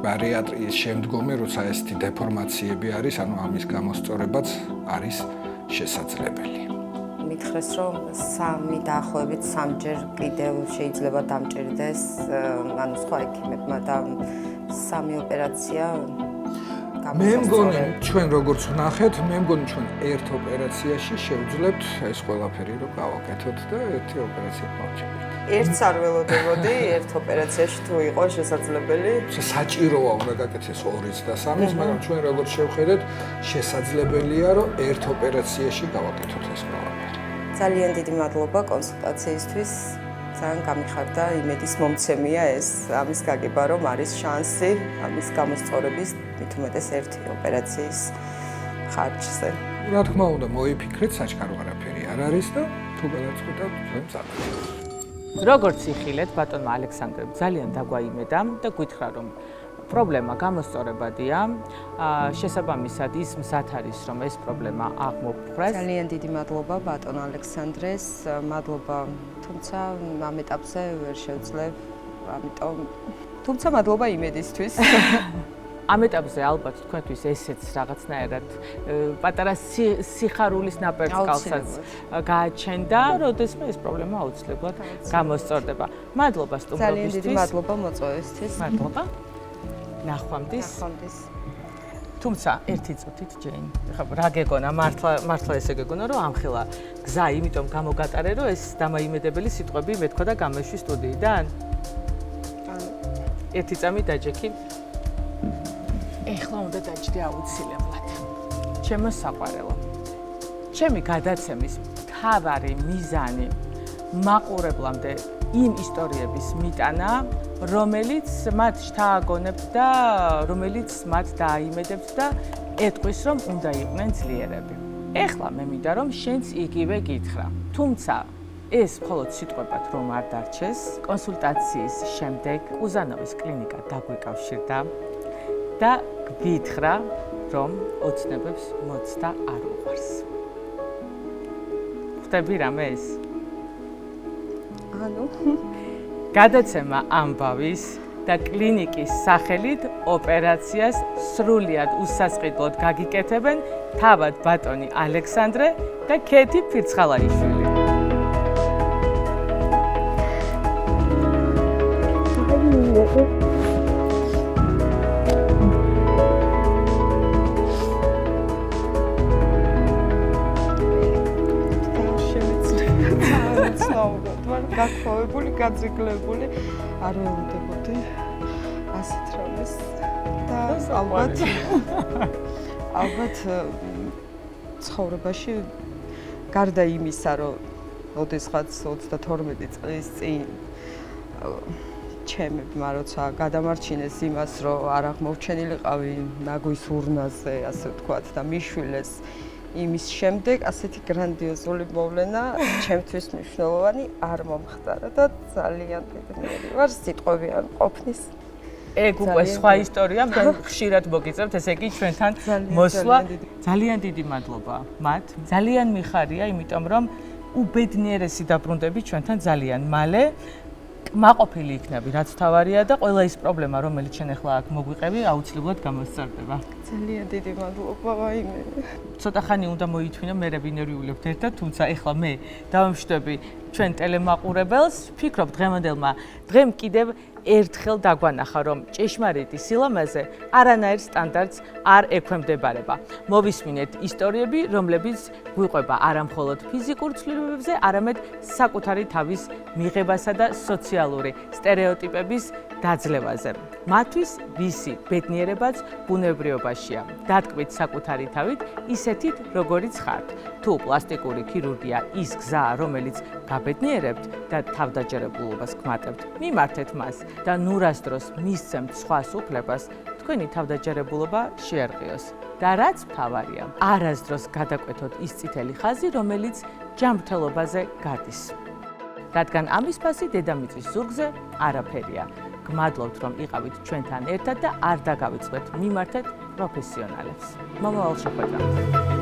ბარიატრიის შემდგომი, როცა ესეთი დეფორმაციები არის, ანუ ამის გამოსწორებაც არის შესაძლებელი. მითხრეს, რომ დაახლოებით 3-ჯერ კიდევ შეიძლება დამჭირდეს, ანუ სხვა ექიმებმა და 3 ოპერაცია მე მგონი ჩვენ როგორც ვნახეთ, მე მგონი ჩვენ ერთ ოპერაციაში შევძლებთ ეს ყველაფერი რომ გავაკეთოთ და ერთი ოპერაცია გავჭიროთ. ერთს არ ველოდებოდი, ერთ ოპერაციაში თუ იყო შესაძლებელი. საჭიროა უნდა გაკეთდეს 2-იც და 3-იც, მაგრამ ჩვენ როგორც შევხედეთ, შესაძლებელია რომ ერთ ოპერაციაში გავაკეთოთ ეს ყველაფერი. ძალიან დიდი მადლობა კონსულტაციისთვის. ძალიან გამიხარდა, იმედის მომცემია ეს ამის გაგება, რომ არის შანსი ამის გამოსწორების მით უმეტეს ერთი ოპერაციის ხარჯზე. რა თქმა უნდა, მოიფიქრეთ, საჩქარო არაფერი არ არის და თუ გადაწყვეტავთ, ჩვენ წავიდეთ. როგორც იხილეთ, ბატონმა ალექსანდრემ ძალიან დაგვაიმედა და გითხრა, რომ პრობლემა გამოსწორებადია. შესაბამისად ის მზად არის, რომ ეს პრობლემა აღმოფხვრას. ძალიან დიდი მადლობა ბატონ ალექსანდრეს, მადლობა, თუმცა ამ ეტაპზე ვერ შევძლებ ამიტომ თუმცა მადლობა იმედისთვის. ამ ეტაპზე ალბათ თქვენთვის ესეც რაღაცნაირად პატარა სიხარულის ნაპერწკალსაც გააჩენდა, როდესმე ეს პრობლემა აუცილებლად გამოსწორდება. მადლობა სტუმრობისთვის. ძალიან დიდი მადლობა მოწვევისთვის. მადლობა. ნახვამდის. თუმცა ერთი წუთით ჯეინ, ხა რა გეგონა მართლა ესე გეგონა რომ ამხელა გზა იმიტომ გამოგატარე რომ ეს დამაიმედებელი სიტყვები მეთქვა და გამეშვი სტუდიიდან? ერთი წამი დაჯექი. ეხლა უნდა დაჭდე აუცილებლად. ჩემო საყვარელო. ჩემი გადაცემის მთავარი მიზანი მაყურებლამდე იმ ისტორიების მიტანა, რომელიც მათ შთააგონებთ და რომელიც მათ დააიმედებთ და ეტყვის, რომ უნდა იყვნენ ძლიერები. ეხლა მე მინდა რომ შენც იგივე გითხრა. თუმცა ეს მხოლოდ სიტყვებად რომ არ დარჩეს, კონსულტაციის შემდეგ უზანოვის კლინიკა დაგვიკავშირდა და გითხრა, რომ ოცნებებს მოცდა არ უყვარს. ხვდები რამე ეს? ანუ გადაცემა ამბავის და კლინიკის სახელით ოპერაციას სრულიად უსასყიდლოდ გაგიკეთებენ თავად ბატონი ალექსანდრე და ქეთი ფირცხალაიშვილი. გაქოვებული, გაძეგლებული, არ ველოდებოდი ასეთ რამეს და ალბათ ცხოვრებაში გარდა იმისა, რომ ოდესღაც 32 წლის წინ ჩემებმა როცა გადამარჩინეს იმას, რომ არ აღმოჩენილიყავი ნაგვის ურნაზე, ასე ვთქვათ, და მიშვილეს იმის შემდეგ ასეთი გრანდიოზული მოვლენა ჩემთვის მნიშვნელოვანი არ მომხდარა და ძალიან ბედნიერი ვარ სიტყვები არ ყოფნის. ეგ უკვე სხვა ისტორია, მე ხშირად მოგიწევთ, ესე იგი ჩვენთან მოსვლა. ძალიან დიდი მადლობა მათ. ძალიან მიხარია, იმიტომ რომ უბედნიერესი დაბრუნდები ჩვენთან ძალიან მალე. კმაყოფილი იქნები, რაც თავარია და ყველა ის პრობლემა, რომელიც შენ ახლა აქ მოგვიყევი, აუცილებლად გამოსწორდება. ძალიან დიდი მადლობა, ვაიმე. ცოტა ხანი უნდა მოითმინო, მე ვინერიულებთ ერთად, თუმცა ახლა მე დავამშვიდობი ჩვენ ტელემაყურებელს, ვფიქრობ დღემ კიდევ ერთხელ დაგვანახა, რომ ჭეშმარიტი სილამაზე არანაირ სტანდარტს არ ექვემდებარება. მოვისმინეთ ისტორიები, რომლებიც გვიყვება არა მხოლოდ ფიზიკურ ცვლილებებზე, არამედ საკუთარი თავის მიღებასა და სოციალური სტერეოტიპების დაძლევაზე. მათთვის ვისი ბედნიერებაც ბუნებრივობაშია. დათქვით საკუთარი თავით ისეთით, როგორიც ხართ. თუ პლასტიკური ქირურგია ის გზაა, რომელიც გაბედნიერებთ და თავდაჯერებულობას გმატებთ, მიმართეთ მას და ნურას დროს მისცემთ სხვას უფლებას, თქვენი თავდაჯერებულობა შეარყიოს. და რაც მთავარია, არასდროს გადაკვეთოთ ის წითელი ხაზი, რომელიც ჯანმრთელობაზე გადის. რადგან ამის ფასი დედამიწის ზურგზე არაფერია. გმადლობთ, რომ იყავით ჩვენთან ერთად და არ დაგავიწყდეთ, მიმართეთ პროფესიონალებს. მომავალ შეხვედრამდე.